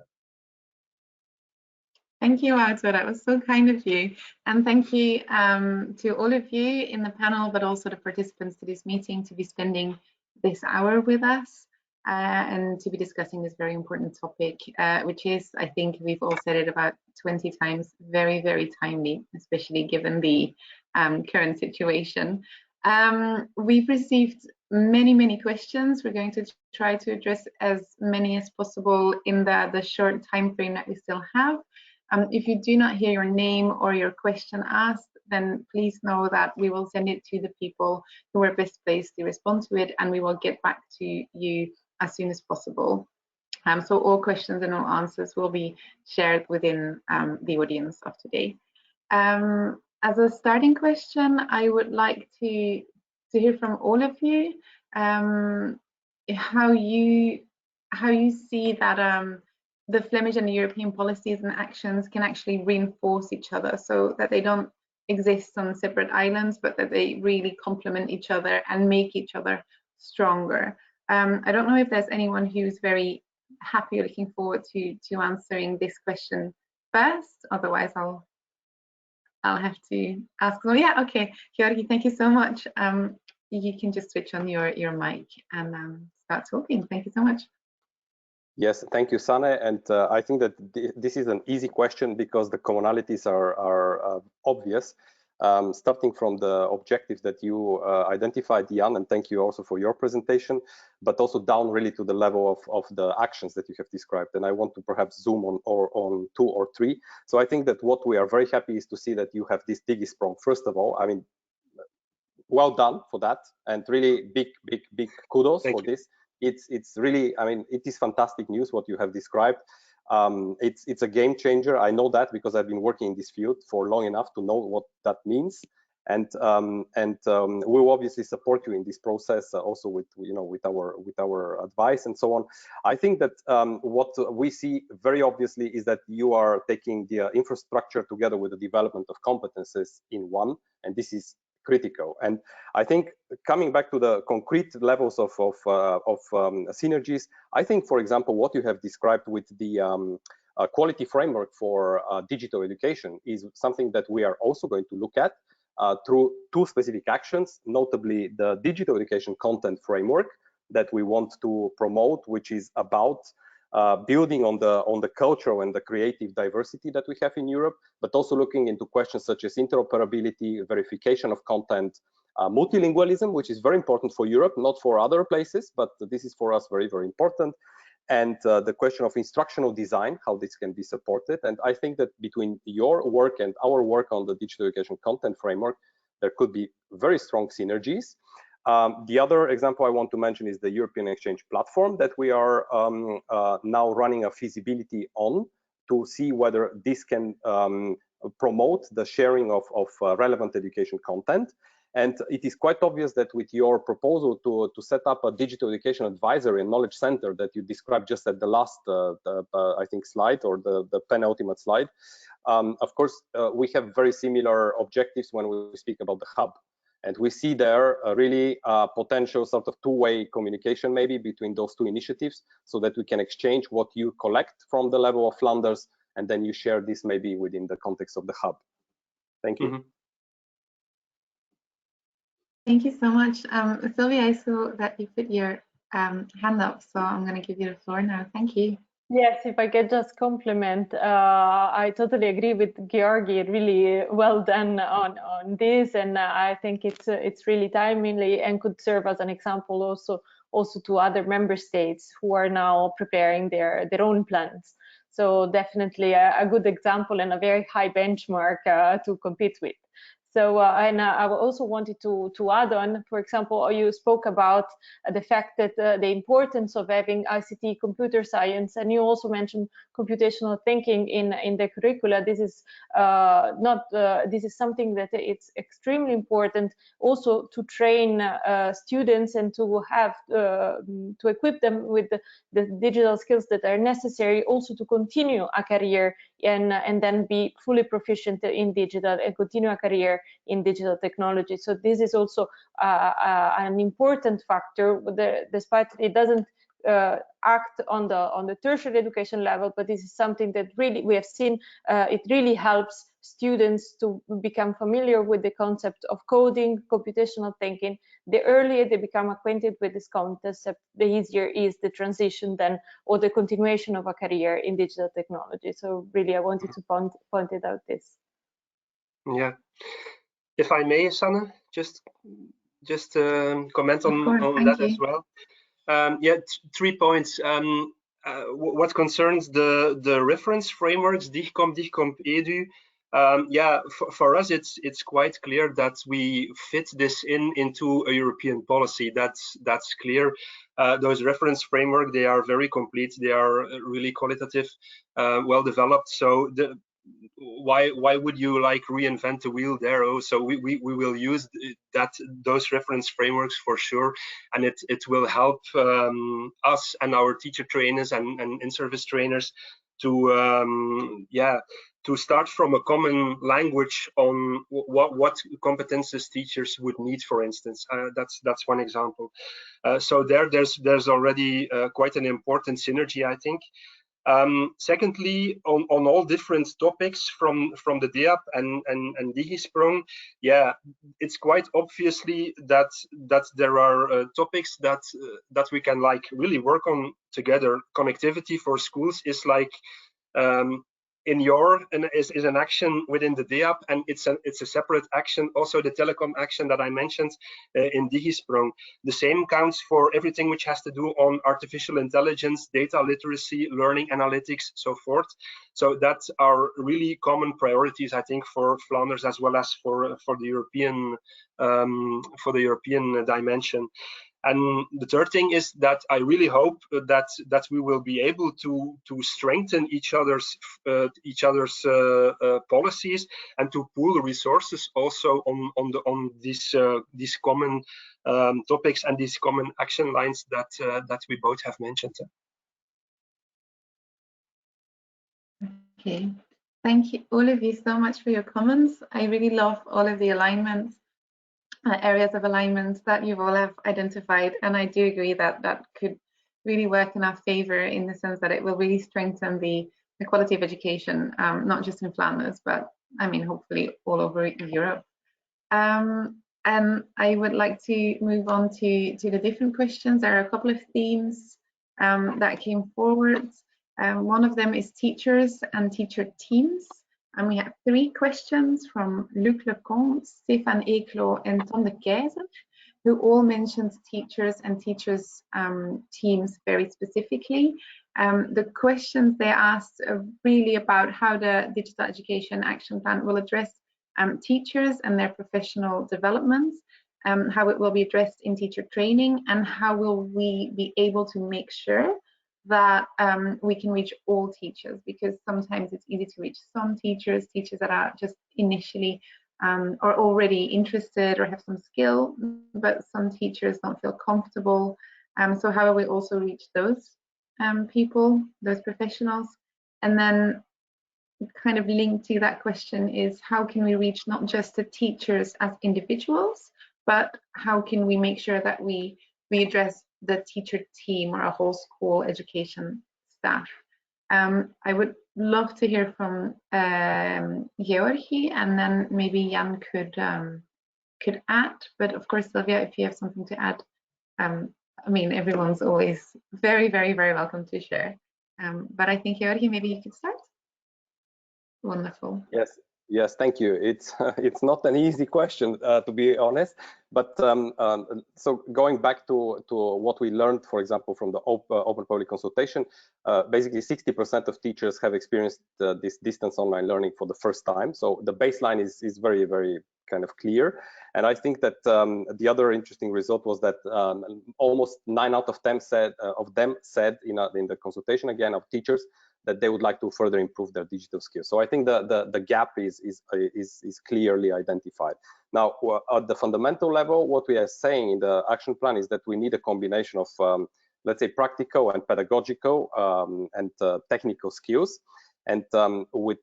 Thank you, Wouter. That was so kind of you. And thank you to all of you in the panel, but also the participants to this meeting, to be spending this hour with us and to be discussing this very important topic, which is, I think we've all said it about 20 times, very, very timely, especially given the current situation. We've received many questions. We're going to try to address as many as possible in the short time frame that we still have. If you do not hear your name or your question asked, then please know that we will send it to the people who are best placed to respond to it, and we will get back to you as soon as possible. So all questions and all answers will be shared within the audience of today. As a starting question, I would like to hear from all of you how you see that the Flemish and the European policies and actions can actually reinforce each other, so that they don't exist on separate islands, but that they really complement each other and make each other stronger. I don't know if there's anyone who's very happy or looking forward to answering this question first. Otherwise, I'll have to ask them. Yeah, okay, Georgi, thank you so much. You can just switch on your mic and start talking. Thank you so much. Yes, thank you, Sanne. And I think that this is an easy question because the commonalities are obvious, starting from the objectives that you identified, Jan, and thank you also for your presentation, but also down really to the level of the actions that you have described. And I want to perhaps zoom on two or three. So I think that what we are very happy is to see that you have this Digisprong. First of all, I mean, well done for that, and really big kudos for this. It's really, I mean, it is fantastic news what you have described. It's a game changer. I know that because I've been working in this field for long enough to know what that means. And we will obviously support you in this process, also with with our advice and so on. I think that what we see very obviously is that you are taking the infrastructure together with the development of competences in one, and this is critical. And I think coming back to the concrete levels of synergies, I think, for example, what you have described with the quality framework for digital education is something that we are also going to look at through two specific actions, notably the digital education content framework that we want to promote, which is about building on the cultural and the creative diversity that we have in Europe, but also looking into questions such as interoperability, verification of content, multilingualism, which is very important for Europe, not for other places, but this is for us very, very important. And the question of instructional design, how this can be supported. And I think that between your work and our work on the digital education content framework, there could be very strong synergies. The other example I want to mention is the European Exchange platform that we are now running a feasibility on to see whether this can promote the sharing of relevant education content. And it is quite obvious that with your proposal to set up a digital education advisory and knowledge center that you described just at the last, I think, slide, or the penultimate slide, of course, we have very similar objectives when we speak about the hub. And we see there a really potential sort of two-way communication maybe between those two initiatives, so that we can exchange what you collect from the level of Flanders, and then you share this maybe within the context of the hub. Thank you. Mm-hmm. Thank you so much. Sylvia, I saw that you put your hand up, so I'm going to give you the floor now. Thank you. Yes, if I could just compliment, I totally agree with Georgi. Really well done on this, and I think it's really timely and could serve as an example also to other member states who are now preparing their own plans. So definitely a good example and a very high benchmark to compete with. So, and I also wanted to add on, for example, you spoke about the fact that the importance of having ICT computer science, and you also mentioned computational thinking in the curricula. This is this is something that it's extremely important also to train students and to have to equip them with the digital skills that are necessary also to continue a career and then be fully proficient in digital and continue a career in digital technology. So this is also an important factor, despite it doesn't act on the tertiary education level, but this is something that really we have seen it really helps students to become familiar with the concept of coding, computational thinking. The earlier they become acquainted with this concept, the easier is the transition then, or the continuation of a career in digital technology. So really, I wanted to point it out this. Yeah, if I may, Sanne, just comment on that as well. Yeah, 3 points. What concerns the reference frameworks, DigComp, EdU. Yeah, for us, it's quite clear that we fit this into a European policy. That's clear. Those reference framework, they are very complete. They are really qualitative, well developed. So why would you like reinvent the wheel there? Oh, so we will use those reference frameworks for sure, and it will help us and our teacher trainers and in-service trainers to to start from a common language on what competences teachers would need, for instance. That's one example. So there's already quite an important synergy, I think. Secondly, on all different topics from the DEAP and Digisprong, yeah, it's quite obviously that there are topics that we can like really work on together. Connectivity for schools is like is an action within the DEAP, and it's a separate action. Also, the telecom action that I mentioned in Digisprong. The same counts for everything which has to do on artificial intelligence, data literacy, learning analytics, so forth. So that are really common priorities, I think, for Flanders as well as for the European dimension. And the third thing is that I really hope that we will be able to strengthen each other's policies and to pool resources also on these common topics and these common action lines that we both have mentioned. Okay, thank you all of you so much for your comments. I really love all of the alignments, areas of alignment that you all have identified, and I do agree that that could really work in our favor in the sense that it will really strengthen the quality of education, not just in Flanders, but I mean hopefully all over Europe. And I would like to move on to the different questions. There are a couple of themes that came forward. One of them is teachers and teacher teams. And we have 3 questions from Luc Lecomte, Stéphane Eclos, and Tom de Keizer, who all mentioned teachers and teachers teams very specifically. The questions they asked are really about how the Digital Education Action Plan will address teachers and their professional developments, how it will be addressed in teacher training, and how will we be able to make sure that we can reach all teachers, because sometimes it's easy to reach some teachers that are just initially are already interested or have some skill, but some teachers don't feel comfortable. So how will we also reach those people, those professionals? And then kind of linked to that question is how can we reach not just the teachers as individuals, but how can we make sure that we address the teacher team or a whole school education staff? I would love to hear from Georgi, and then maybe Jan could add. But of course, Sylvia, if you have something to add, I mean, everyone's always very, very, very welcome to share. But I think Georgi, maybe you could start. Wonderful. Yes, thank you. It's not an easy question, to be honest. But so going back to what we learned, for example, from the open public consultation, basically 60% of teachers have experienced this distance online learning for the first time. So the baseline is very, very kind of clear. And I think that the other interesting result was that almost 9 out of 10 said in the consultation again of teachers that they would like to further improve their digital skills. So I think the gap is clearly identified. Now, at the fundamental level, what we are saying in the action plan is that we need a combination of, let's say, practical and pedagogical and technical skills. And with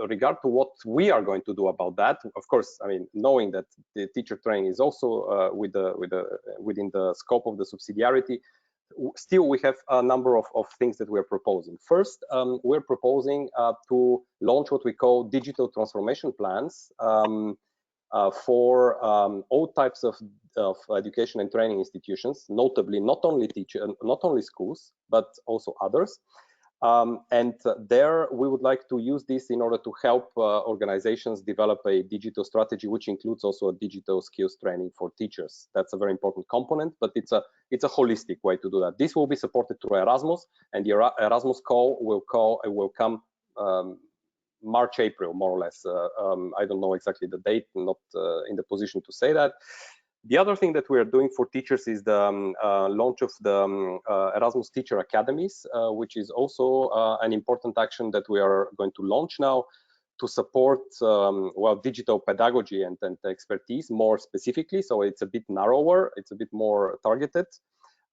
regard to what we are going to do about that, of course, I mean, knowing that the teacher training is also within the scope of the subsidiarity, still we have a number of things that we're proposing. First, we're proposing to launch what we call digital transformation plans for all types of education and training institutions, notably not only schools, but also others. And there we would like to use this in order to help organizations develop a digital strategy, which includes also a digital skills training for teachers. That's a very important component, but it's a holistic way to do that. This will be supported through Erasmus, and the Erasmus call will come March, April, more or less. I don't know exactly the date, not in the position to say that. The other thing that we are doing for teachers is the launch of the Erasmus Teacher Academies, which is also an important action that we are going to launch now to support digital pedagogy and expertise more specifically. So it's a bit narrower, it's a bit more targeted.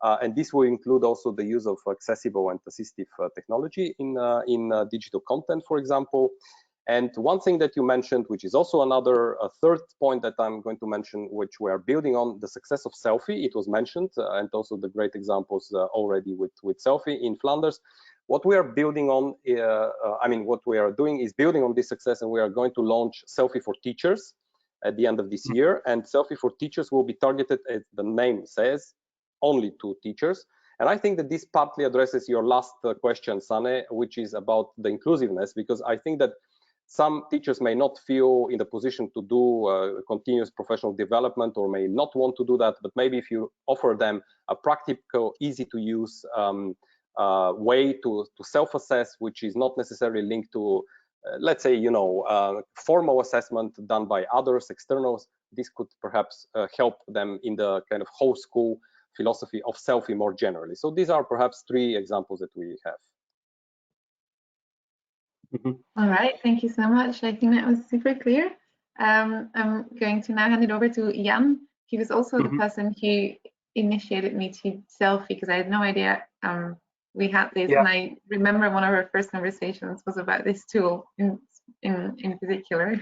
And this will include also the use of accessible and assistive technology in digital content, for example. And one thing that you mentioned, which is also a third point that I'm going to mention, which we are building on, the success of Selfie. It was mentioned, and also the great examples already with Selfie in Flanders. What we are building on, what we are doing is building on this success, and we are going to launch Selfie for Teachers at the end of this year. And Selfie for Teachers will be targeted, as the name says, only to teachers. And I think that this partly addresses your last question, Sane, which is about the inclusiveness, because I think that some teachers may not feel in the position to do continuous professional development, or may not want to do that, but maybe if you offer them a practical, easy to use way to self-assess, which is not necessarily linked to, let's say, formal assessment done by others, externals, this could perhaps help them in the kind of whole school philosophy of selfie more generally. So these are perhaps 3 examples that we have. All right, thank you so much. I think that was super clear. I'm going to now hand it over to Jan. He was also the person who initiated me to selfie, because I had no idea we had this, and I remember one of our first conversations was about this tool in particular.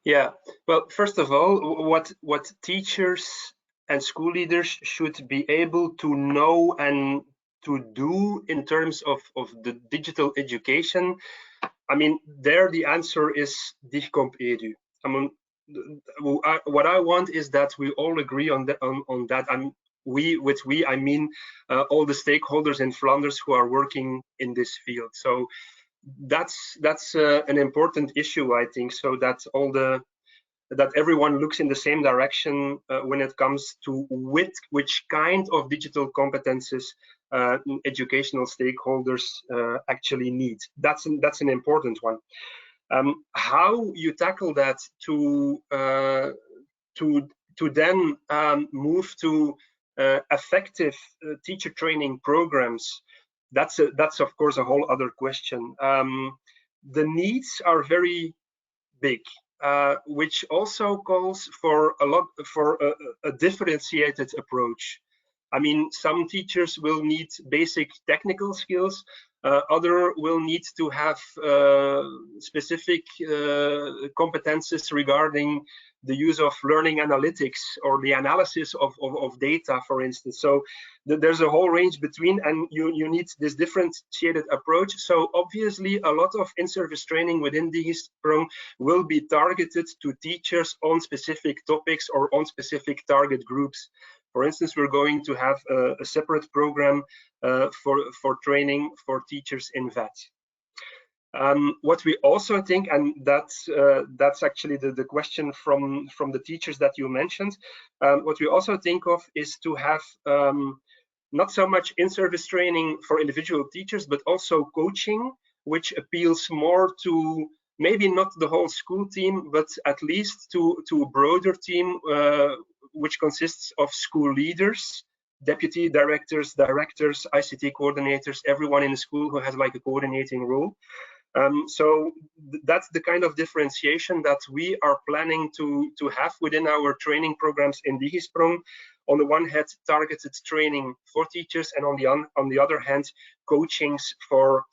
Yeah, well, first of all, what teachers and school leaders should be able to know and to do in terms of the digital education, I mean, there the answer is digicomp EDU. I mean, what I want is that we all agree on that. And we, I mean all the stakeholders in Flanders who are working in this field. So that's an important issue, I think, so that that everyone looks in the same direction when it comes to which kind of digital competences educational stakeholders actually need. That's an important one. How you tackle that to then move to effective teacher training programs, that's of course a whole other question. The needs are very big, which also calls for a differentiated approach. I mean, some teachers will need basic technical skills, other will need to have specific competences regarding the use of learning analytics or the analysis of data, for instance. So there's a whole range between, and you need this differentiated approach. So obviously a lot of in-service training within Digisprong will be targeted to teachers on specific topics or on specific target groups. For instance, we're going to have a separate program for training for teachers in VET. What we also think, and that's actually the question from the teachers that you mentioned, what we also think of is to have not so much in-service training for individual teachers, but also coaching, which appeals more to maybe not the whole school team, but at least to a broader team, which consists of school leaders, deputy directors, ICT coordinators, everyone in the school who has like a coordinating role. So that's the kind of differentiation that we are planning to have within our training programs in Digisprong. On the one hand, targeted training for teachers, and on the other hand, coachings for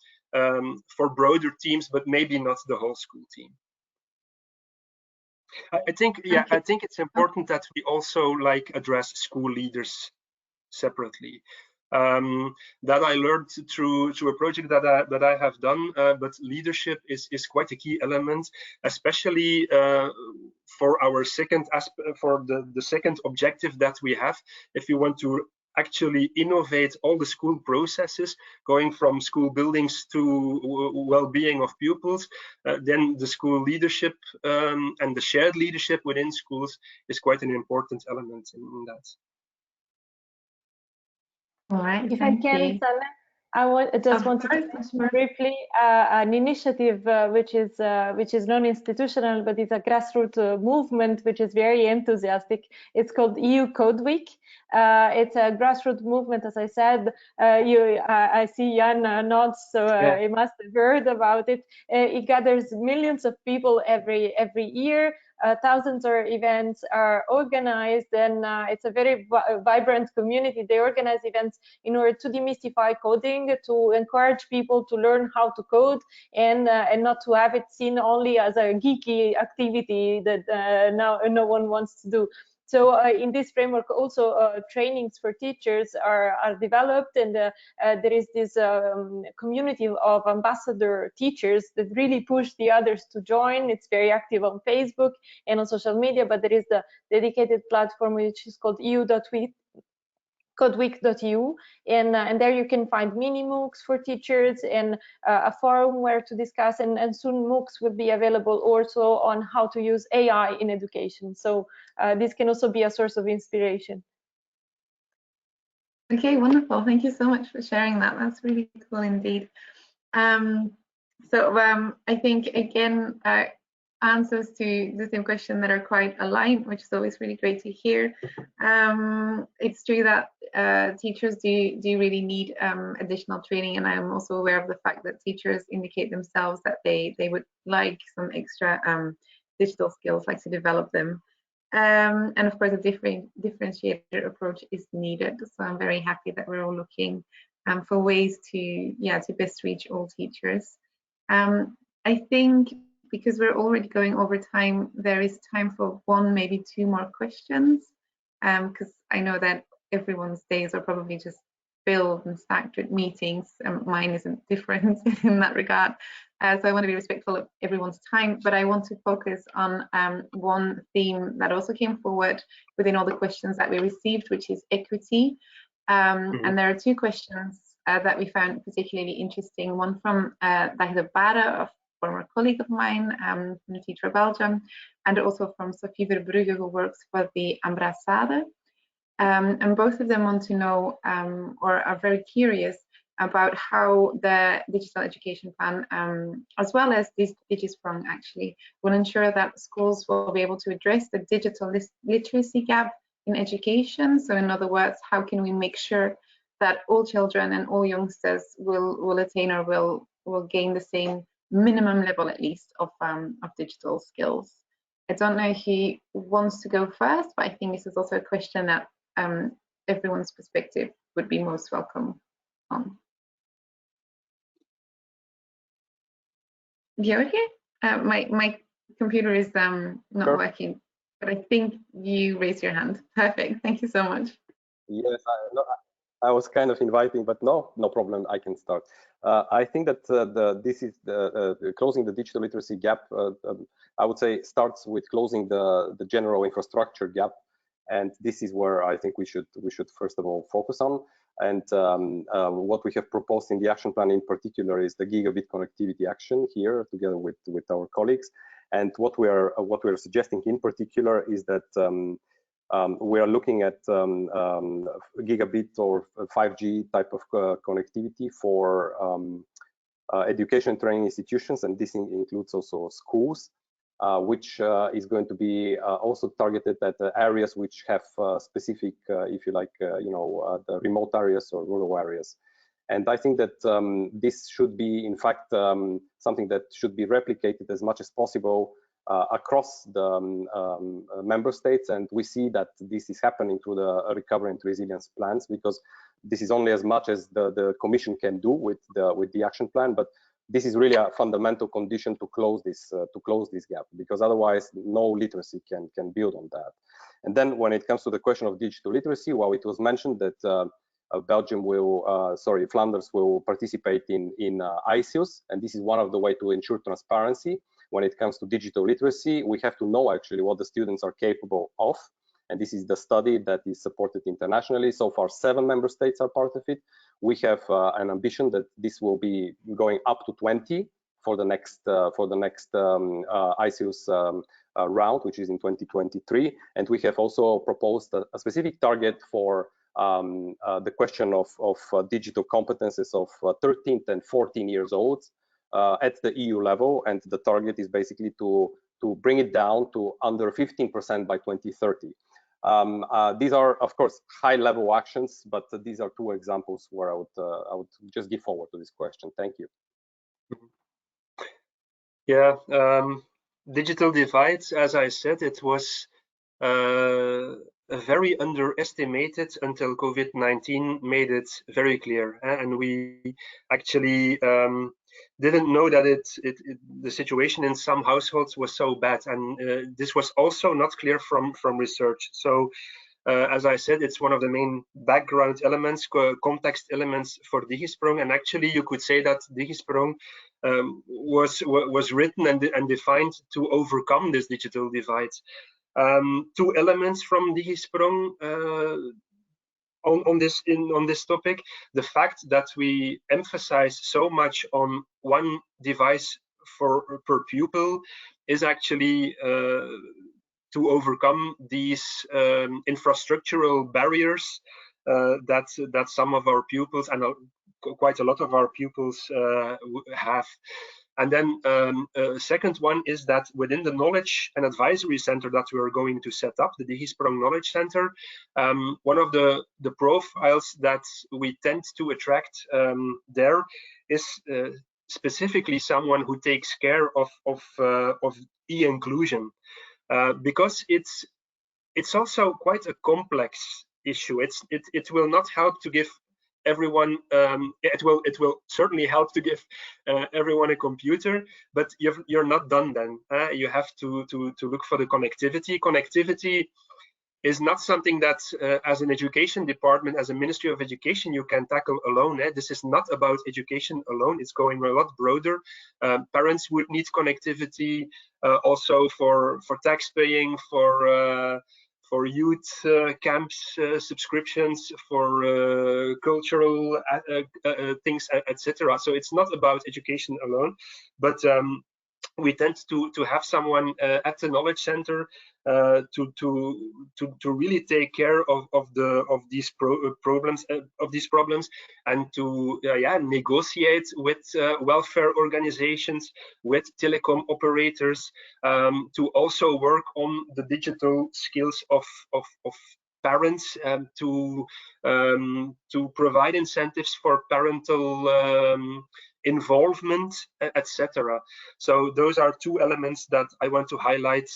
broader teams, but maybe not the whole school team. I think it's important that we also like address school leaders separately. That I learned through a project that I have done, but leadership is quite a key element, especially for our second aspect, for the second objective that we have. If you want to actually innovate all the school processes, going from school buildings to well-being of pupils, then the school leadership and the shared leadership within schools is quite an important element in that. All right. If I can, Sana, I just wanted to mention briefly an initiative which is non-institutional, but it's a grassroots movement which is very enthusiastic. It's called EU Code Week. It's a grassroots movement, as I said. I see Jan nods, so you must have heard about it. It gathers millions of people every year. Thousands of events are organized, and it's a very vibrant community. They organize events in order to demystify coding, to encourage people to learn how to code, and not to have it seen only as a geeky activity that no one wants to do. So in this framework, also trainings for teachers are developed, and there is this community of ambassador teachers that really push the others to join. It's very active on Facebook and on social media, but there is the dedicated platform which is called codeweek.eu, and there you can find mini MOOCs for teachers and a forum where to discuss, and soon MOOCs will be available also on how to use AI in education. So this can also be a source of inspiration. Okay, wonderful. Thank you so much for sharing that. That's really cool indeed. I think, again, answers to the same question that are quite aligned, which is always really great to hear. It's true that teachers do really need additional training, and I'm also aware of the fact that teachers indicate themselves that they would like some extra digital skills, like to develop them. And of course, a differentiated approach is needed. So I'm very happy that we're all looking for ways to best reach all teachers. I think because we're already going over time, there is time for one, maybe two more questions, because I know that everyone's days are probably just filled and stacked with meetings. Mine isn't different in that regard. So I want to be respectful of everyone's time, but I want to focus on one theme that also came forward within all the questions that we received, which is equity. And there are two questions that we found particularly interesting. One from Dagelijk, a former colleague of mine from the Teacher Belgium, and also from Sophie Verbrugge, who works for the Ambassade. And both of them want to know or are very curious about how the digital education plan, as well as this Digisprong actually, will ensure that schools will be able to address the digital literacy gap in education. So in other words, how can we make sure that all children and all youngsters will attain or will gain the same minimum level, at least, of digital skills? I don't know who wants to go first, but I think this is also a question that everyone's perspective would be most welcome on. Georgi? My computer is not working, but I think you raised your hand. Perfect. Thank you so much. Yes, I was kind of inviting, but no problem. I can start. I think that this is closing the digital literacy gap. I would say starts with closing the general infrastructure gap, and this is where I think we should first of all focus on. And what we have proposed in the action plan in particular is the gigabit connectivity action here, together with our colleagues. And what we are suggesting in particular is that we are looking at gigabit or 5G type of connectivity for education training institutions, and this includes also schools, which is going to be also targeted at areas which have specific, if you like, the remote areas or rural areas. And I think that this should be, in fact, something that should be replicated as much as possible across the member states. And we see that this is happening through the recovery and resilience plans, because this is only as much as the Commission can do with the action plan. But this is really a fundamental condition to close this gap, because otherwise no literacy can build on that. And then when it comes to the question of digital literacy, well, it was mentioned that Belgium will, Flanders will participate in ICUs, and this is one of the ways to ensure transparency. When it comes to digital literacy, we have to know actually what the students are capable of, and this is the study that is supported internationally. So far, 7 member states are part of it. We have an ambition that this will be going up to 20 for the next ICUs round, which is in 2023. And we have also proposed a specific target for the question of digital competences of 13 and 14 years old at the EU level, and the target is basically to bring it down to under 15% by 2030. These are, of course, high-level actions, but these are 2 examples where I would just give forward to this question. Thank you. Yeah, digital divides, as I said, it was very underestimated until COVID-19 made it very clear, and we actually didn't know that the situation in some households was so bad, and this was also not clear from research. So as I said, it's one of the main background elements, context elements for Digisprong, and actually you could say that Digisprong was written and defined to overcome this digital divide. 2 elements from Digisprong on this topic: the fact that we emphasize so much on one device per pupil is actually to overcome these infrastructural barriers that some of our pupils and quite a lot of our pupils have. And then second one is that within the Knowledge and Advisory Center that we are going to set up, the Digisprong Knowledge Center, one of the profiles that we tend to attract there is specifically someone who takes care of e-inclusion, because it's also quite a complex issue. It will not help to give everyone, it will certainly help to give everyone a computer, but you're not done then. You have to look for the connectivity. Connectivity is not something that as an education department, as a Ministry of Education, you can tackle alone. This is not about education alone. It's going a lot broader. Parents would need connectivity also for tax paying, for youth camps subscriptions, for cultural things, etc. So it's not about education alone, but we tend to have someone at the Knowledge Center to really take care of these problems, and to negotiate with welfare organizations, with telecom operators, to also work on the digital skills of parents, and to provide incentives for parental involvement, etc. So those are two elements that I want to highlight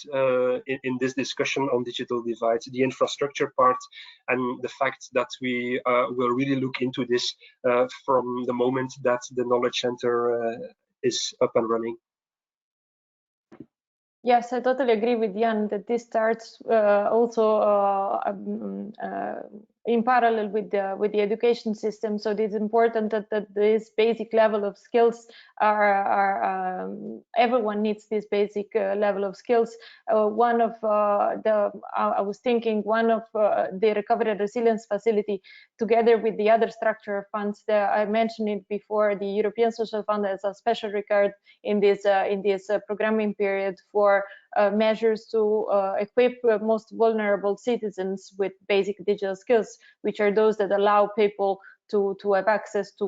in this discussion on digital divide: the infrastructure part, and the fact that we will really look into this from the moment that the Knowledge Center is up and running. Yes, I totally agree with Jan that this starts also in parallel with the education system. So it is important that this basic level of skills are everyone needs this basic level of skills. One of I was thinking one of the Recovery and Resilience Facility, together with the other structural funds that I mentioned it before, the European Social Fund has a special regard in this programming period for measures to equip most vulnerable citizens with basic digital skills, which are those that allow people to have access to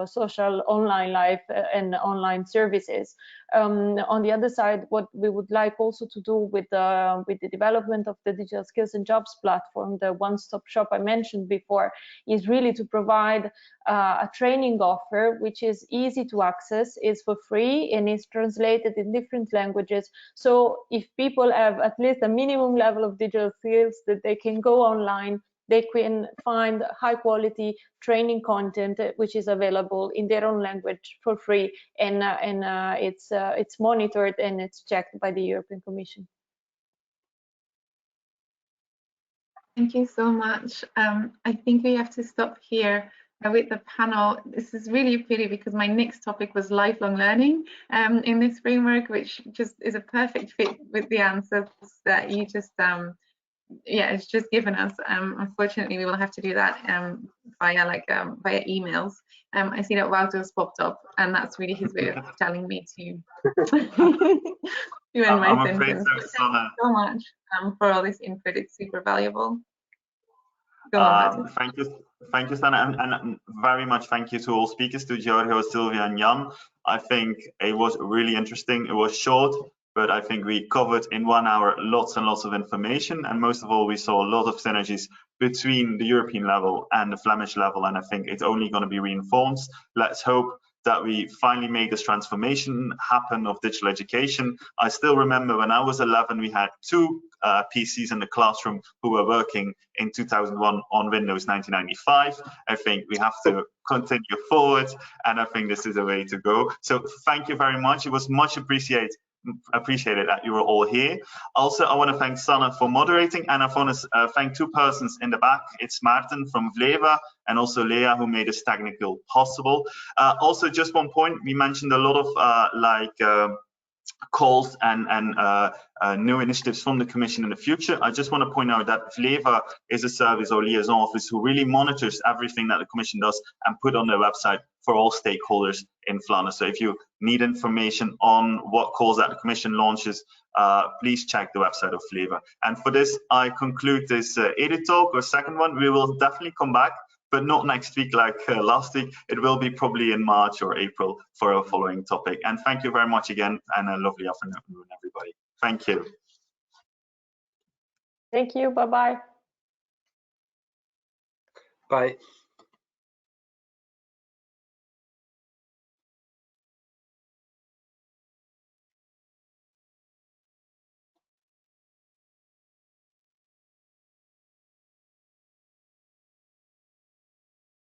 social online life and online services. On the other side, what we would like also to do with the development of the Digital Skills and Jobs platform, the one-stop shop I mentioned before, is really to provide a training offer which is easy to access, is for free, and is translated in different languages. So if people have at least a minimum level of digital skills, that they can go online, they can find high quality training content which is available in their own language for free, and it's monitored and it's checked by the European Commission. Thank you so much. I think we have to stop here with the panel. This is really a pity because my next topic was lifelong learning in this framework, which just is a perfect fit with the answers that you just it's just given us. Unfortunately, we will have to do that via emails. I see that Wouter's popped up, and that's really his way of telling me to end my sentence. Thank you so much for all this input. It's super valuable. Go on, thank you, Sana, and very much thank you to all speakers, to Giorgio, Sylvia, and Jan. I think it was really interesting. It was short, but I think we covered in 1 hour lots and lots of information, and most of all, we saw a lot of synergies between the European level and the Flemish level, and I think it's only going to be reinforced. Let's hope that we finally make this transformation happen of digital education. I still remember when I was 11, we had 2 PCs in the classroom who were working in 2001 on Windows 1995. I think we have to continue forward, and I think this is a way to go. So thank you very much. It was much appreciated that you were all here. Also, I want to thank Sana for moderating, and I want to thank 2 persons in the back. It's Maarten from Vleva and also Lea, who made this technical possible. Also, just one point, we mentioned a lot of calls and new initiatives from the Commission in the future. I just want to point out that Vleva is a service or liaison office who really monitors everything that the Commission does and put on their website for all stakeholders in Flanders. So if you need information on what calls that the Commission launches, please check the website of Vleva. And for this, I conclude this EdU Talk, or second one. We will definitely come back but not next week like last week. It will be probably in March or April for a following topic. And thank you very much again, and a lovely afternoon, everybody. Thank you. Thank you. Bye-bye. Bye.